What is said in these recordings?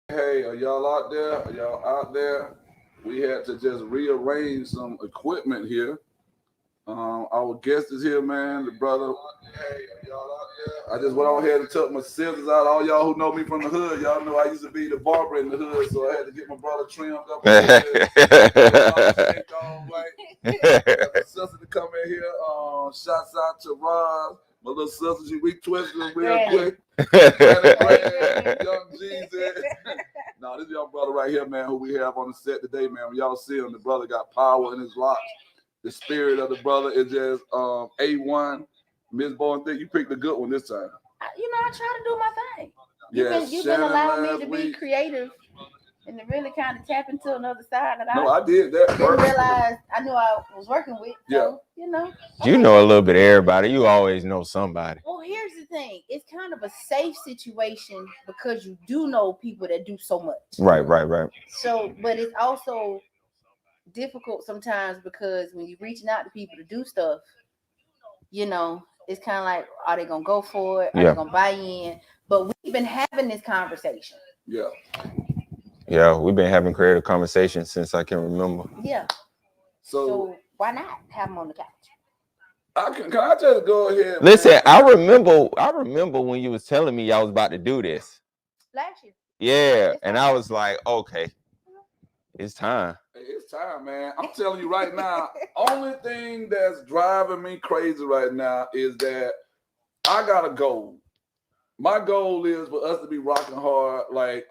Hey, are y'all out there? Are y'all out there? We had to just rearrange some equipment here. Our guest is here, man. The brother. Hey, are y'all out there? I just went on ahead and took my scissors out. All y'all who know me from the hood, y'all know I used to be the barber in the hood, so I had to get my brother trimmed up a little bit. Got my sister to come in here. Shouts out to Roz. My little sister, she retwisted real quick. Young Jesus. No, this young brother right here, man, who we have on the set today, man. When y'all see him, the brother got power in his locks. The spirit of the brother is just A1. Miss Bowen, think you picked a good one this time. I try to do my thing. You've been allowing me to be creative and to really kind of tap into another side that I did that didn't realize I knew I was working with. So, You know a little bit of everybody. You always know somebody. Well, here's the thing. It's kind of a safe situation because you do know people that do so much. Right. So, but it's also difficult sometimes because when you're reaching out to people to do stuff, it's kind of like, are they going to go for it? Are they going to buy in? But we've been having this conversation. Yeah, we've been having creative conversations since I can remember. Yeah. So why not have them on the couch? Can I just go ahead? Listen, man? I remember when you was telling me y'all was about to do this. Last year. Yeah, and I was like, okay, it's time. It's time, man. I'm telling you right now, only thing that's driving me crazy right now is that I got a goal. My goal is for us to be rocking hard like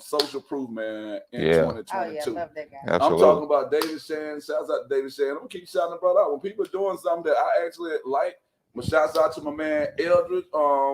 social proof, man, in 2022. Oh, yeah, I love that guy. Absolutely. I'm talking about David Shan. Shouts out to David Shan. I'm gonna keep shouting the brother out. When people are doing something that I actually like, but shouts out to my man Eldred,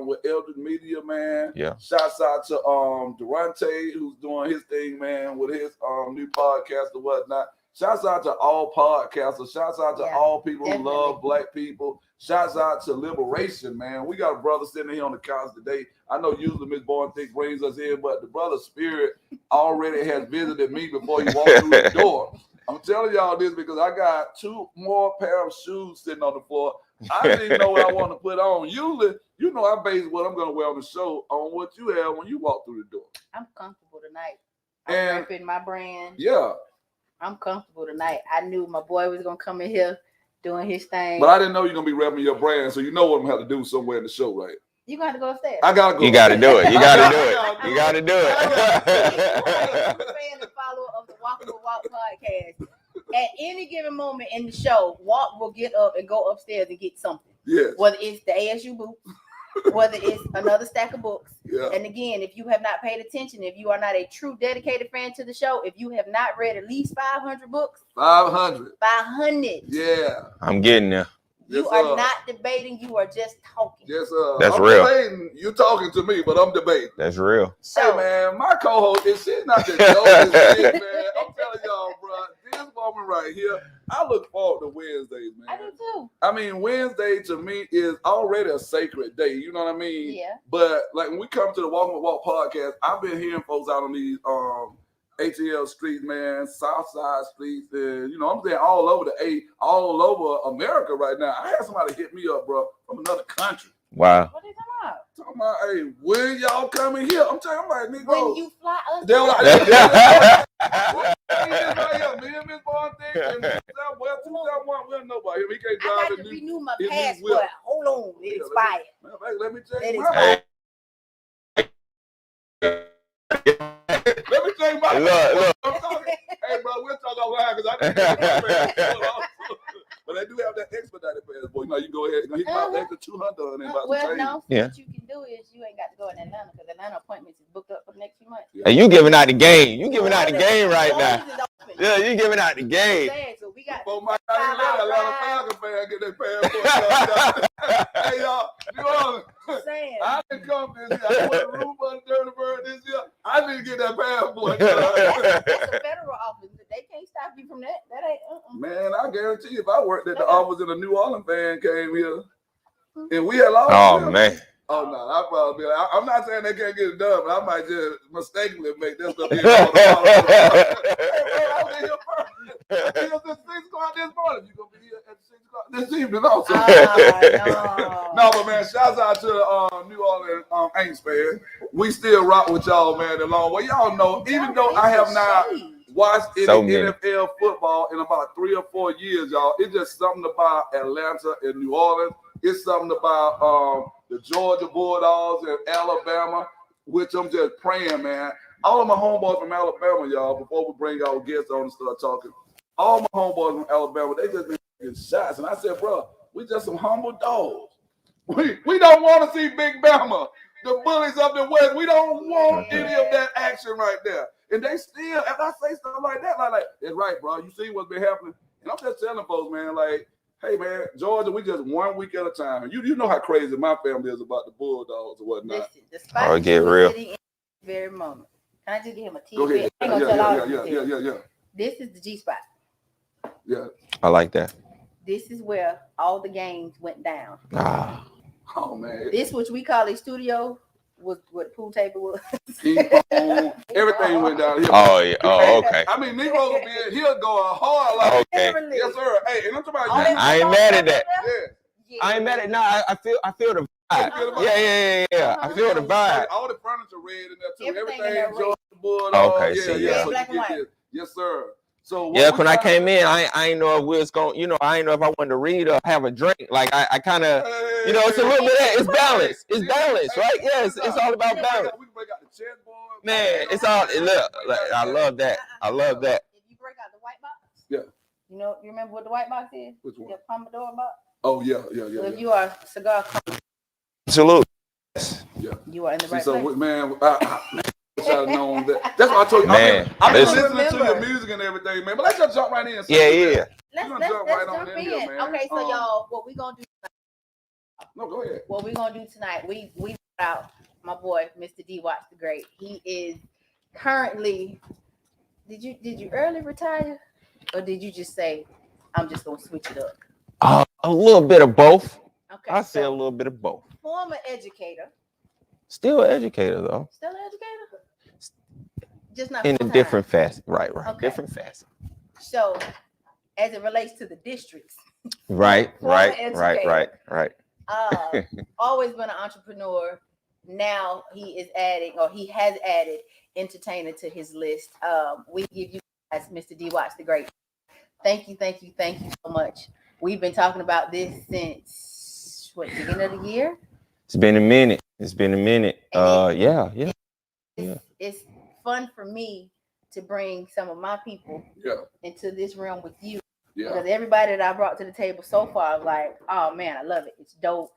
with Eldred Media, man. Yeah. Shouts out to Durante, who's doing his thing, man, with his new podcast or whatnot. Shouts out to all podcasters. Shouts out to all people who love black people. Shouts out to Liberation, man. We got a brother sitting here on the couch today. I know usually Miss Bowen Thick brings us in, but the brother's spirit already has visited me before he walked through the door. I'm telling y'all this because I got 2 more pair of shoes sitting on the floor. I didn't even know what I want to put on. Usually, I base what I'm going to wear on the show on what you have when you walk through the door. I'm comfortable tonight. I'm repping my brand. Yeah. I'm comfortable tonight. I knew my boy was going to come in here doing his thing. But I didn't know you're going to be repping your brand, so you know what I'm going to have to do somewhere in the show, right? You're going to have to go upstairs. I got to go. You got to do it. You got to do it. You got to do it. I'm a fan and follower of the Walking with Wattz podcast. At any given moment in the show, Walt will get up and go upstairs and get something. Yes. Whether it's the ASU boots, whether it's another stack of books. Yeah. And again, if you have not paid attention, if you are not a true dedicated fan to the show, if you have not read at least 500 books. 500. 500. Yeah. I'm getting there. You are not debating. You are just talking. Yes, That's I'm real. Debating. You talking to me, but I'm debating. That's real. So, hey, man, my co-host is shit not the dopest shit, man. I'm telling y'all, bro. This moment right here, I look forward to Wednesdays, man. I do too. I mean, Wednesday to me is already a sacred day. You know what I mean? Yeah. But like when we come to the Walking with Walt podcast, I've been hearing folks out on these ATL streets, man, Southside streets, and I'm saying all over America right now. I had somebody hit me up, bro, from another country. Wow. What are you talking about? Talking about, hey, when y'all coming here? I'm telling you, like, nigga. When you fly us. They're like, me and Miss Bowen Thick and well, 2001, we don't know about him. He can't drive. I got to renew my passport. Hold on, it expired. Let me check my. Let me tell you my look. Hey, bro, we'll talk offline because I didn't but they do have that expedited passport. You can go ahead and hit my extra 200 on it. Well, no, yeah. What you can do is you ain't got to go in Atlanta because Atlanta appointments is booked up for the next few months. Hey, you giving out the game. You giving out the game right now. Yeah, you giving out the game. So we got my Atlanta Falcon fan get their passport. Hey, y'all, I didn't come this year. I went to room on the Dirty Bird this year. I didn't get that passport. That's a federal office. They can't stop you from that. That ain't. Man, I guarantee you, if I worked at the office and a New Orleans fan came here, and we had lost. Oh, man. Oh, no, I probably be like, I'm not saying they can't get it done, but I might just mistakenly make this stuff. This morning. You gonna be here at 6 o'clock this evening also. No. No, but man, shouts out to New Orleans. Saints, man. We still rock with y'all, man, the long way. Y'all know, even though I have not watched any NFL football in about 3 or 4 years, y'all, it's just something about Atlanta and New Orleans. It's something about the Georgia Bulldogs and Alabama, which I'm just praying, man. All of my homeboys from Alabama, y'all, before we bring our guests on and start talking, all my homeboys from Alabama, they just been getting shots. And I said, bro, we just some humble dogs. We don't want to see Big Bama, the bullies of the West. We don't want any of that action right there. And they still, if I say stuff like that, like it's right, bro. You see what's been happening? And I'm just telling folks, man, like, hey, man, Georgia, we just 1 week at a time. You know how crazy my family is about the Bulldogs or whatnot. Listen, get real. Very moment. Can I just give him a tip? Go ahead. Yeah. This is the G spot. Yeah. I like that. This is where all the games went down. Oh, man. This, which we call a studio, was what the pool table was. Everything went down here. Oh, yeah. Oh, okay. I mean, Negro will be he'll go hard like okay. Yes, sir. Hey, and I'm talking about I ain't mad at that. Yeah. I ain't mad at I feel the vibe. Yeah. I feel the vibe. All the furniture red in there too. Everything Georgia Bulldog. Okay, so yeah. Black and white. Yes, sir. So when I came in, I ain't know if we was going, I ain't know if I wanted to read or have a drink. Like I kind of, it's a little bit of that. It's balance. It's balance, right? Yes, it's all about balance. We can break out the chessboard. Man, it's all. Look, I love that. I love that. If you break out the white box, yeah. You remember what the white box is? Which one? The Pomodoro box. Oh yeah. So if you are a cigar company, Salute. Yeah. You are in the right so, place. Man, I should have known that. That's what I told you. Man, I've been listening to your music and everything, man. But let's just jump right in. Yeah. Let's jump in. Here, man. Okay, so y'all, what we gonna do? No, go ahead. What we gonna do tonight? We out my boy, Mr. D. Wattz the Great. He is currently. Did you early retire, or did you just say, I'm just gonna switch it up? A little bit of both. Okay. I say a little bit of both. Former educator. Still an educator though. Still an educator? Just not in a different facet. Right. Okay. Different facet. So as it relates to the districts. Right. Always been an entrepreneur. Now he has added entertainer to his list. We give you guys Mr. D. Wattz the Great. Thank you so much. We've been talking about this since beginning of the year? It's been a minute. Yeah. It's fun for me to bring some of my people into this realm with you. Yeah. Because everybody that I brought to the table so far, like, oh man, I love it. It's dope.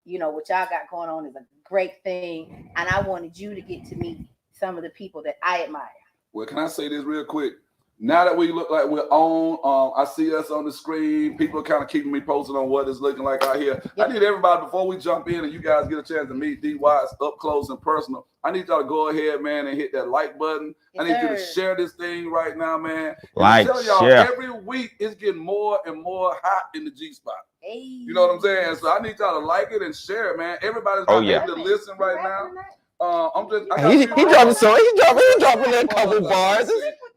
What y'all got going on is a great thing. And I wanted you to get to meet some of the people that I admire. Well, can I say this real quick? Now that we look like we're on, I see us on the screen. People are kind of keeping me posted on what it's looking like out here. Yep. I need everybody, before we jump in and you guys get a chance to meet D. Wattz up close and personal, I need y'all to go ahead, man, and hit that like button. Yes, I need you to share this thing right now, man. Like, tell y'all, every week it's getting more and more hot in the G spot. Hey. You know what I'm saying? So I need y'all to like it and share it, man. Everybody's able to listen right now. He dropping so he dropping a couple bars.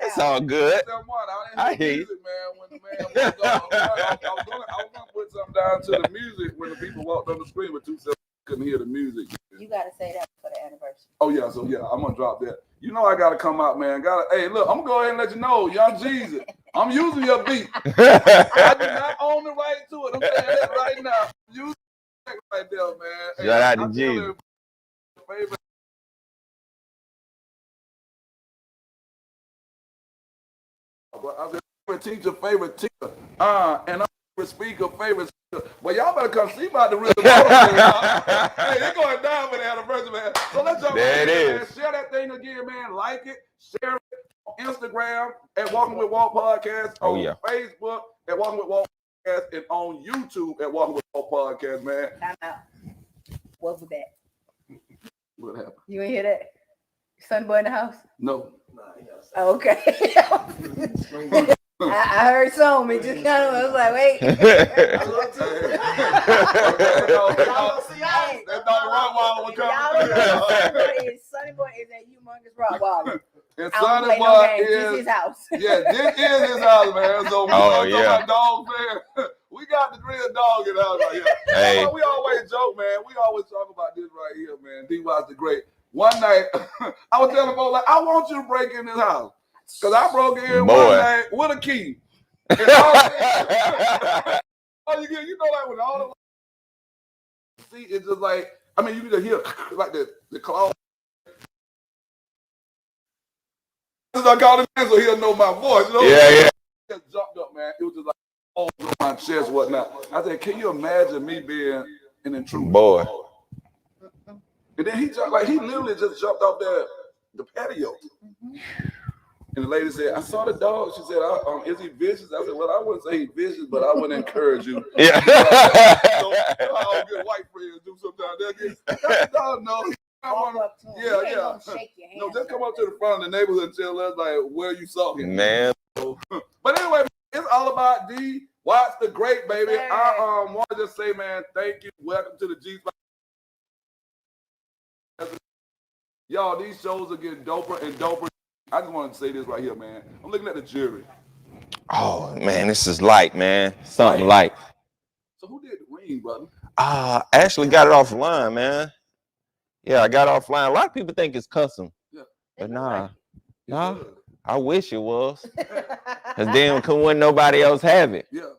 It's all good. I hear you, man. When the man I was gonna put something down to the music when the people walked on the screen with 2 seconds couldn't hear the music. You gotta say that for the anniversary. Oh yeah, so yeah, I'm gonna drop that. I gotta come out, man. Hey, look, I'm gonna go ahead and let you know, Young Jesus, I'm using your beat. I do not own the right to it. I'm saying that right now. Use it right there, man. Shout out to Jesus. I'm the teacher, favorite teacher, and I'm the speaker, favorite speaker. Well, y'all better come see about the real motivate. Hey, they're going down for the anniversary, man. So let's jump there. It is. Man. Share that thing again, man. Like it, share it on Instagram at Walking with Walt Podcast. On Facebook at Walking with Walt Podcast, and on YouTube at Walking with Walt Podcast, man. Time out. What was that? What happened? You ain't hear that? Son boy in the house? No. Oh, okay. I heard some. It just kind of was like, wait. Sonny Boy is a humongous Rottweiler. And Sonny Boy is his house. Yeah, this is his house, man. So my dog, man, We got the real dog in the house right here. Hey. We always joke, man. We always talk about this right here, man. D Wattz the Great. One night, I was telling folks, like, I want you to break in this house. Because I broke in one night with a key. And all you get, you know, like when all the see, it's just like, I mean, you can just hear like the claw. I called him in so he'll know my voice. You know? Yeah. Just jumped up, man. It was just like, oh, my chest, whatnot. I said, can you imagine me being an intruder? Boy. And then he jumped, like, he literally just jumped off the patio. And the lady said, I saw the dog. She said, is he vicious? I said, well, I wouldn't say he's vicious, but I wouldn't encourage you. Yeah. You know how good white friends do sometimes. They'll get, no. Yeah. No, just come up to the front of the neighborhood and tell us, like, where you saw him. Man. But anyway, it's all about D Wattz the Great, baby. I want to just say, man, thank you. Welcome to the G-Spot. Y'all, these shows are getting doper and doper. I just wanted to say this right here, man. I'm looking at the jury. Oh, man, this is light, man. Something light. So who did the ring, brother? I actually got it offline, man. Yeah, I got it offline. A lot of people think it's custom. Yeah. But nah. I wish it was. Because then wouldn't nobody else have it. Yeah.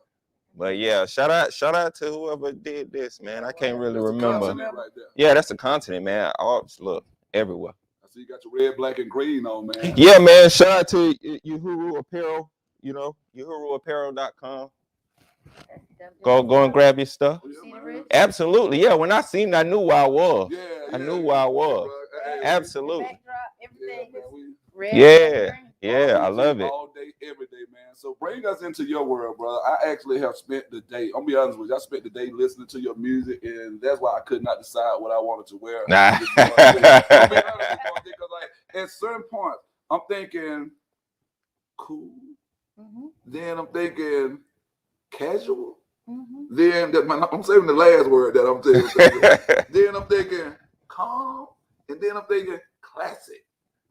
But yeah, shout out to whoever did this, man. I can't really remember. Right there. Yeah, that's a continent, man. Oh, look, everywhere. I see you got your red, black, and green on, man. Yeah, man. Shout out to Uhuru Apparel, uhuruapparel.com. Go and grab your stuff. Absolutely. Yeah, when I seen it, I knew where I was. I knew where I was. Absolutely. Yeah, I love it. All day, every day, man. So bring us into your world, brother. I actually have spent the day, I'll be honest with you, I spent the day listening to your music, and that's why I could not decide what I wanted to wear. Nah. Because like at certain points, I'm thinking cool. Then I'm thinking casual. Then I'm saving the last word that I'm thinking. Then I'm thinking calm, and then I'm thinking classic.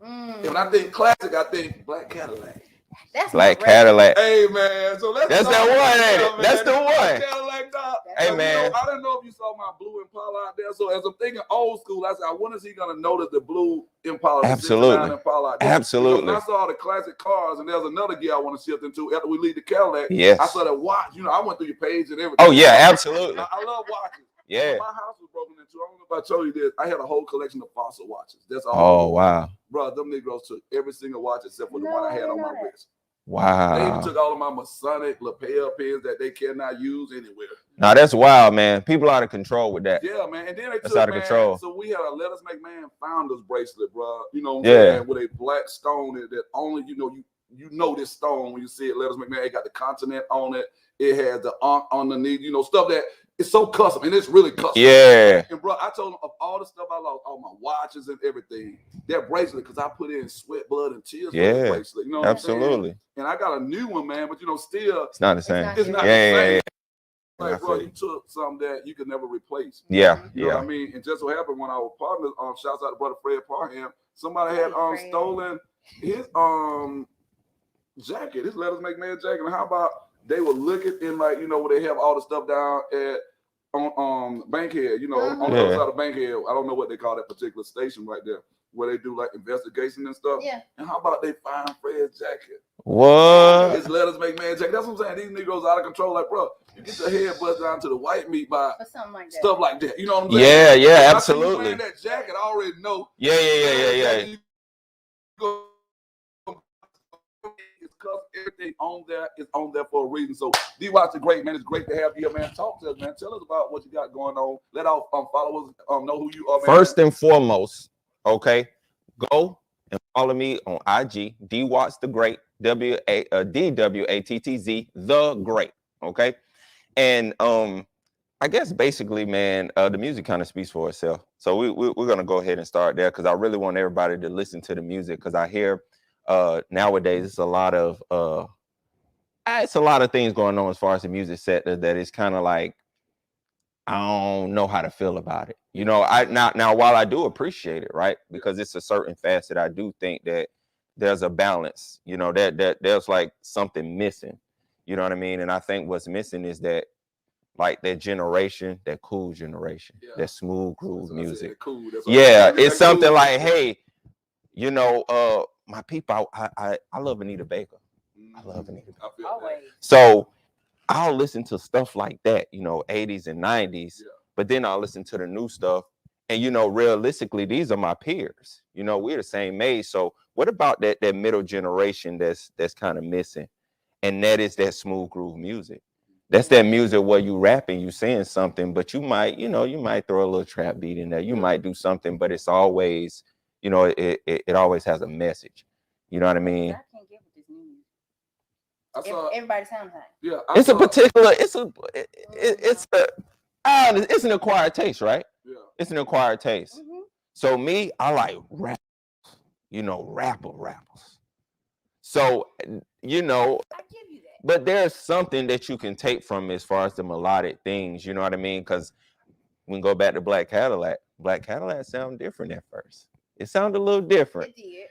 And when I think classic, I think black Cadillac. That's Black Cadillac. Hey man, so that's that one, ain't it? That's the one. Cadillac dog. Hey man, I don't know if you saw my blue Impala out there. So as I'm thinking old school, I said, when is he gonna notice the blue Impala? Absolutely. Impala out there? Absolutely. When I saw the classic cars, and there's another gear I want to shift into after we leave the Cadillac. Yes. I saw that watch. I went through your page and everything. Oh yeah, absolutely. I love watches. Yeah. My house was broken into. I don't know if I told you this. I had a whole collection of fossil watches. That's all. Oh wow. Bro, them Negroes took every single watch except for the one I had on my wrist. Wow. They even took all of my Masonic lapel pins that they cannot use anywhere. Now that's wild, man. People out of control with that. Yeah, man. And then that's out of control. So we had a Let Us Make Man Founders bracelet, bro. You know what I'm saying? With a black stone that only you know this stone when you see it. Let Us Make Man. It got the continent on it. It has the Ankh underneath. Stuff that it's so custom, and it's really custom. Yeah. And bro, I told him of all the stuff I lost, all my watches and everything, that bracelet, because I put in sweat, blood, and tears for the bracelet. You know what absolutely. I'm saying? And I got a new one, man, but still it's not the same. It's not the same. Like, bro, you took something that you could never replace. Yeah. You know what I mean? And just what happened when our partners, shouts out to brother Fred Parham, somebody had stolen his jacket, his Let Us Make Man jacket. And how about they were looking in, like, where they have all the stuff down at on Bankhead, on the other side of Bankhead. I don't know what they call that particular station right there, where they do like investigation and stuff. Yeah. And how about they find Fred's jacket? What? His Let Us Make Man jacket. That's what I'm saying. These Negroes out of control. Like, bro, you get your head buzzed down to the white meat by stuff like that. You know what I'm saying? Yeah, absolutely. Wearing that jacket, I already know. Yeah. Everything on there is on there for a reason. So D Wattz the Great, man. It's great to have you here, man. Talk to us, man. Tell us about what you got going on. Let our followers know who you are, man. First and foremost, okay, go and follow me on IG, D Wattz the Great, DWATTZ the Great. Okay. And I guess basically, man, the music kind of speaks for itself. So we're gonna go ahead and start there because I really want everybody to listen to the music because I hear nowadays it's a lot of things going on as far as the music sector that is kind of like I don't know how to feel about it. Now while I do appreciate it, right, because it's a certain facet, I do think that there's a balance, that there's like something missing, You know what I mean? And I think what's missing is that, like, that generation, that cool generation, that smooth groove music. Cool. It's something cool. Like, hey, you know, my people, I love Anita Baker. I love Anita Baker. Always. So I'll listen to stuff like that, you know, 80s and 90s, but then I'll listen to the new stuff. And, you know, realistically, these are my peers. You know, we're the same age. So what about that middle generation that's kind of missing? And that is that smooth groove music. That's that music where you rapping, you saying something, but you might throw a little trap beat in there. You might do something, but it's always, you know, it always has a message. You know what I mean? I can't get with this new music. Everybody sounds like. Yeah, it's an acquired taste, right? Yeah. It's an acquired taste. Mm-hmm. So me, I like rap, you know, rappers. So, you know, I give you that. But there's something that you can take from as far as the melodic things, you know what I mean? Because we can go back to Black Cadillac. Black Cadillac sounded different at first. It sounded a little different. It did.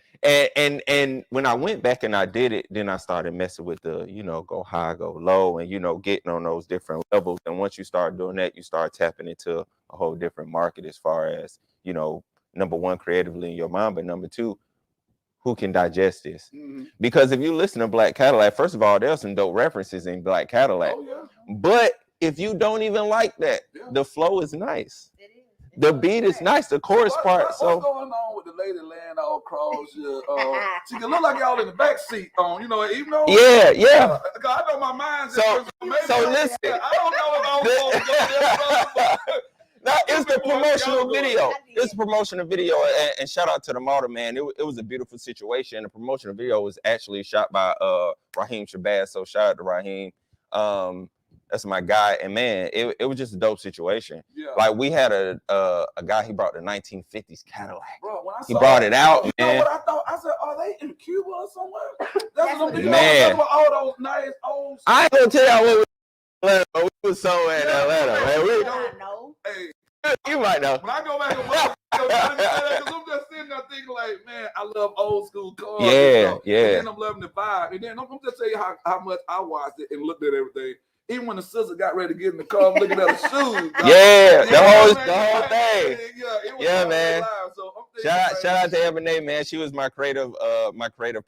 And when I went back and I did it, then I started messing with the, you know, go high, go low, and, you know, getting on those different levels. And once you start doing that, you start tapping into a whole different market as far as, you know, number one, creatively in your mind, but number two, who can digest this? Mm-hmm. Because if you listen to Black Cadillac, first of all, there's some dope references in Black Cadillac. Oh, yeah. But if you don't even like that, the flow is nice. It is. The beat is nice. The chorus part. What's going on with the lady laying all across your? She can look like y'all in the back seat on. You know, even though. Yeah. I know my mind's. So listen. I don't know if I was No, it's the promotional video. It's a promotional video, and shout out to the model, man. It was a beautiful situation. The promotional video was actually shot by Raheem Shabazz. So shout out to Raheem. That's my guy, and man, it was just a dope situation. Yeah. Like we had a guy, he brought the 1950s Cadillac. Bro, when he brought it out, man. You know what I thought? I said, are they in Cuba or somewhere? That's what I'm man. All those nice old. I ain't gonna tell y'all what we was somewhere in Atlanta, man. I don't know. Hey. You might know. When I go back and watch, because I'm just sitting there thinking like, man, I love old school cars. Yeah. And then I'm loving the vibe. And then I'm just telling you how much I watched it and looked at everything. Even when the sister got ready to get in the car, I'm looking at her shoes. The whole thing. Yeah, man. So shout out to Ebony, man. She was my creative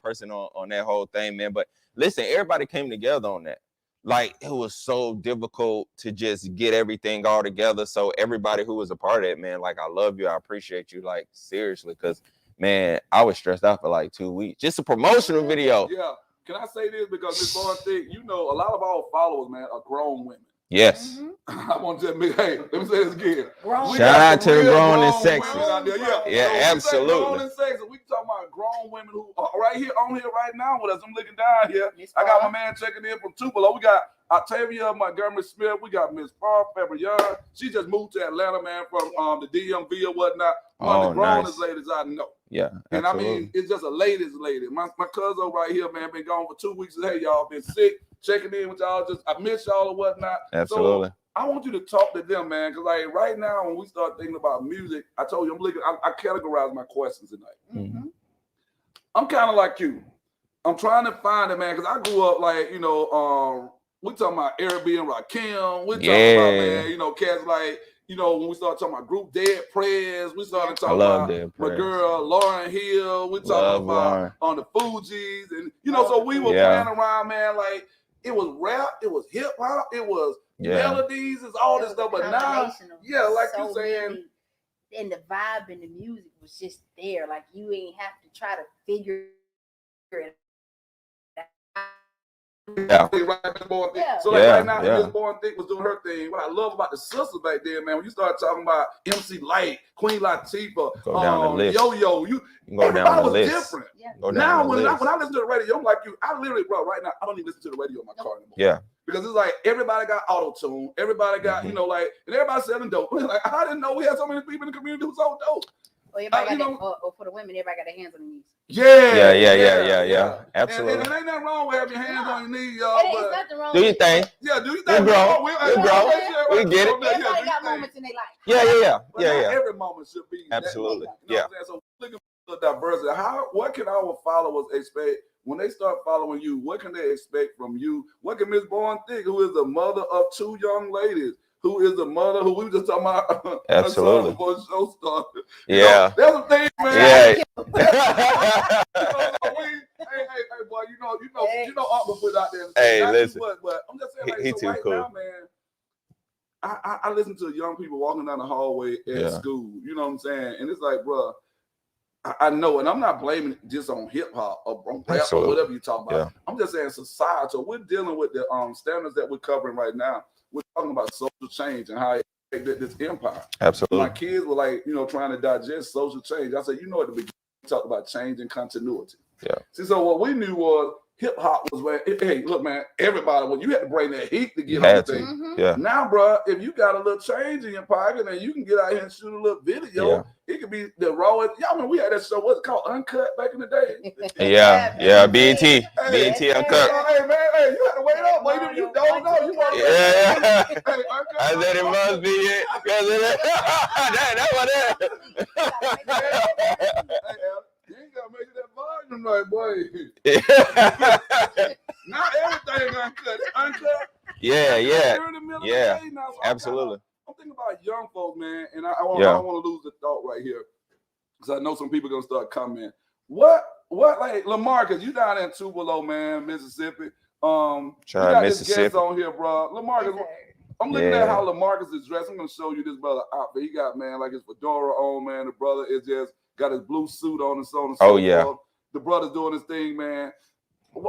person on that whole thing, man. But listen, everybody came together on that. Like, it was so difficult to just get everything all together. So everybody who was a part of it, man, like, I love you. I appreciate you, like, seriously, because, man, I was stressed out for like 2 weeks. Just a promotional video. Yeah. Can I say this? Because this one thing, you know, a lot of our followers, man, are grown women. Yes. Mm-hmm. I want to tell me, hey, let me say this again. Shout out to the grown and sexy. Yeah, absolutely. Grown and sexy. We talking about grown women who are right here on here right now with us. I'm looking down here. I got my man checking in from Tupelo. We got Octavia Montgomery Smith. We got Miss Paul Fabrian. She just moved to Atlanta, man, from the DMV or whatnot. One of the grownest ladies I know. Yeah, and absolutely. I mean, it's just a ladies' lady. My cousin right here, man, been gone for 2 weeks. Hey, y'all been sick. Checking in with y'all. I miss y'all or whatnot. Absolutely. So I want you to talk to them, man, because like right now when we start thinking about music, I told you I'm looking. I categorize my questions tonight. Mm-hmm. I'm kind of like you. I'm trying to find it, man, because I grew up like, you know, we talking about Airbnb and Rakim. We talking about, man, you know, cats like, you know, when we started talking about group Dead Prayers, we started talking about my girl Lauren Hill. We talking about Lauren on the Fugees, and you know, so we were playing around, man. Like it was rap, it was hip hop, it was melodies, it's all this stuff. But now, like so you saying, and the vibe and the music was just there. Like you ain't have to try to figure it out. Yeah. So like right now, this Born Thick was doing her thing. What I love about the sisters back then, man, when you start talking about MC Light, Queen Latifah, Yo-Yo, you go down the list. Different. Yeah. Now when I listen to the radio, I'm like you. I literally, bro, right now I don't even listen to the radio in my car anymore. Yeah. Because it's like everybody got auto-tune, everybody got, you know, like, and everybody selling dope. Like I didn't know we had so many people in the community who sold dope. Or everybody for the women, everybody got their hands on their knees. Yeah. Absolutely. And ain't nothing wrong with having your hands on your knees, y'all. It's nothing wrong. Do your thing. Yeah, do your thing. We grow. We get it. Everybody got moments in their life. Yeah. Every moment should be. Absolutely. You know what I'm saying? So looking for diversity. What can our followers expect when they start following you, what can they expect from you? What can Miss Bourne think, who is the mother of 2 young ladies, who is the mother who we were just talking about? Absolutely. Before the show started. Yeah. There's a thing, man. Yeah. Hey, boy, you know, Uncle put out there. Hey, listen. But I'm just saying, like, He so too right cool. now, man, I listen to young people walking down the hallway at school. You know what I'm saying? And it's like, bro, I know, and I'm not blaming it just on hip hop or on rap or whatever you're talking about. Yeah. I'm just saying societal. We're dealing with the standards that we're covering right now. We're talking about social change and how it affected this empire. Absolutely. My kids were like, trying to digest social change. I said, at the beginning, we talked about change and continuity. Yeah. See, so what we knew was hip hop was where, hey, look, man, everybody, you had to bring that heat to get on the thing. Mm-hmm. Yeah. Now, bro, if you got a little change in your pocket and you can get out here and shoot a little video, it could be the rawest. Y'all remember we had that show, what's it called? Uncut back in the day. Yeah, BT. BT Uncut. Hey, man, you had to wait up. You don't know. You want to I said it must be it. That's what it is. You ain't gotta make that volume right, boy. Now everything uncut. It's uncut. Yeah. Now, so Absolutely. I'm thinking about young folks, man, and I don't want to lose the thought right here because I know some people are gonna start commenting. What like LaMarcus, you down in Tupelo, man, Mississippi. You got this guest on here, bro. LaMarcus, I'm looking at how LaMarcus is dressed. I'm gonna show you this brother outfit. He got, man, like his fedora on, man. The brother is just got his blue suit on and so on and so forth. The brother's doing his thing, man.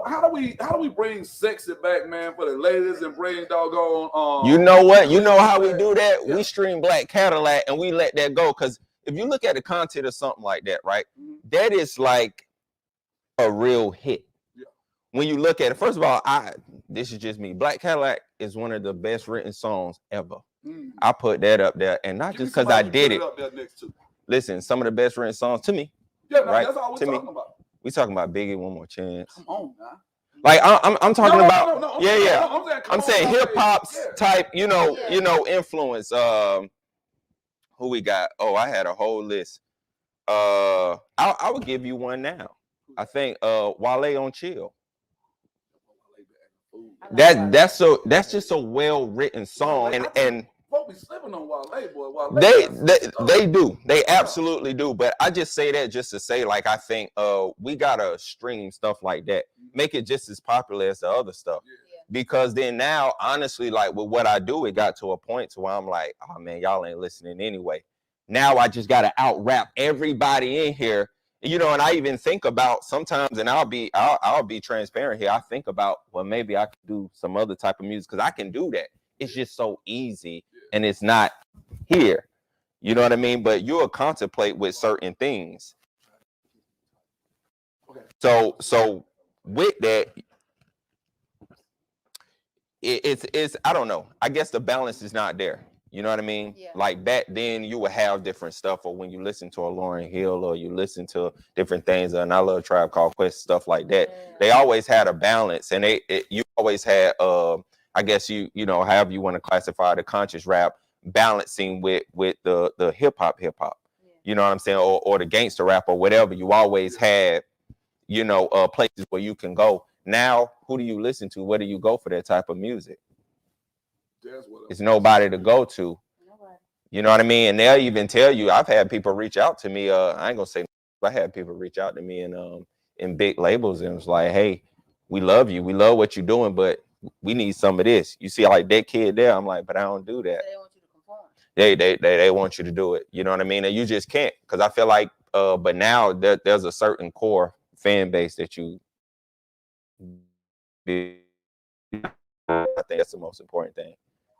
How do we bring sexy back, man, for the ladies and bring doggone you know what? You know how we do that? Yeah. We stream Black Cadillac and we let that go. Because if you look at the content of something like that, right? Mm-hmm. That is like a real hit. Yeah. When you look at it, first of all, this is just me. Black Cadillac is one of the best written songs ever. Mm-hmm. I put that up there, and not just because I did it. Up there next to. Listen, some of the best written songs to me. Yeah, no, right? That's all we're talking about. We talking about Biggie, One More Chance. Come on, man. Like I'm talking about. No, I'm saying hip hop's type, influence. Who we got? Oh, I had a whole list. I would give you one now. I think Wale on Chill. That's just a well written song, and folks be slipping on Wale, boy. They do. They absolutely do. But I just say that just to say, like, I think we gotta stream stuff like that, make it just as popular as the other stuff. Yeah. Because then now, honestly, like with what I do, it got to a point to where I'm like, oh man, y'all ain't listening anyway. Now I just gotta out rap everybody in here. And I even think about sometimes, and I'll be transparent here. I think about, well, maybe I could do some other type of music because I can do that. It's just so easy. And it's not here, you know what I mean? But you'll contemplate with certain things. Okay. So with that, it's I don't know. I guess the balance is not there. You know what I mean? Yeah. Like back then, you would have different stuff, or when you listen to a Lauryn Hill, or you listen to different things, and I love Tribe Called Quest, stuff like that. Yeah. They always had a balance, and you always had I guess however you want to classify the conscious rap, balancing with the hip hop. Yeah. You know what I'm saying? Or the gangster rap or whatever. You always had, places where you can go. Now, who do you listen to? Where do you go for that type of music? It's nobody to go to. Nobody. You know what I mean? And they'll even tell you, I've had people reach out to me. I ain't gonna say, I had people reach out to me in big labels, and it's like, hey, we love you. We love what you're doing, but we need some of this. You see, like that kid there, I'm like, but I don't do that. They want you to conform. They want you to do it. You know what I mean? And you just can't, because I feel like, but now there's a certain core fan base that you. I think that's the most important thing.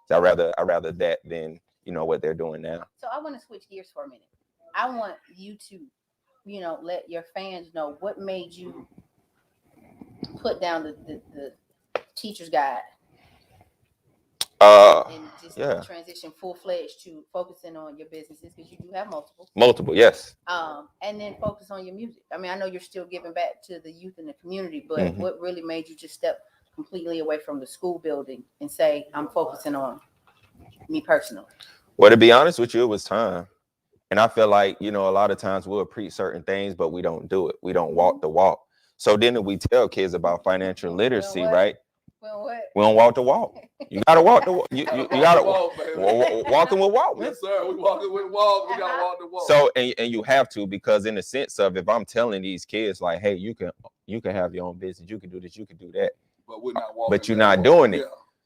So I rather that than what they're doing now. So I want to switch gears for a minute. I want you to, let your fans know what made you put down the teacher's guide and just transition full-fledged to focusing on your businesses, because you do have multiple, yes, and then focus on your music. I mean, I know you're still giving back to the youth in the community, but what really made you just step completely away from the school building and say, I'm focusing on me personally? Well, to be honest with you, it was time. And I feel like, a lot of times we'll preach certain things, but we don't do it. We don't walk the walk. So then we tell kids about financial literacy, right? What? We don't walk the walk. You gotta walk the walk. You gotta walking with walk, man. Yes, sir. We walking with walk. We gotta walk the walk. So and you have to, because in the sense of, if I'm telling these kids like, hey, you can have your own business, you can do this, you can do that, but we're not walking. But you're not doing it.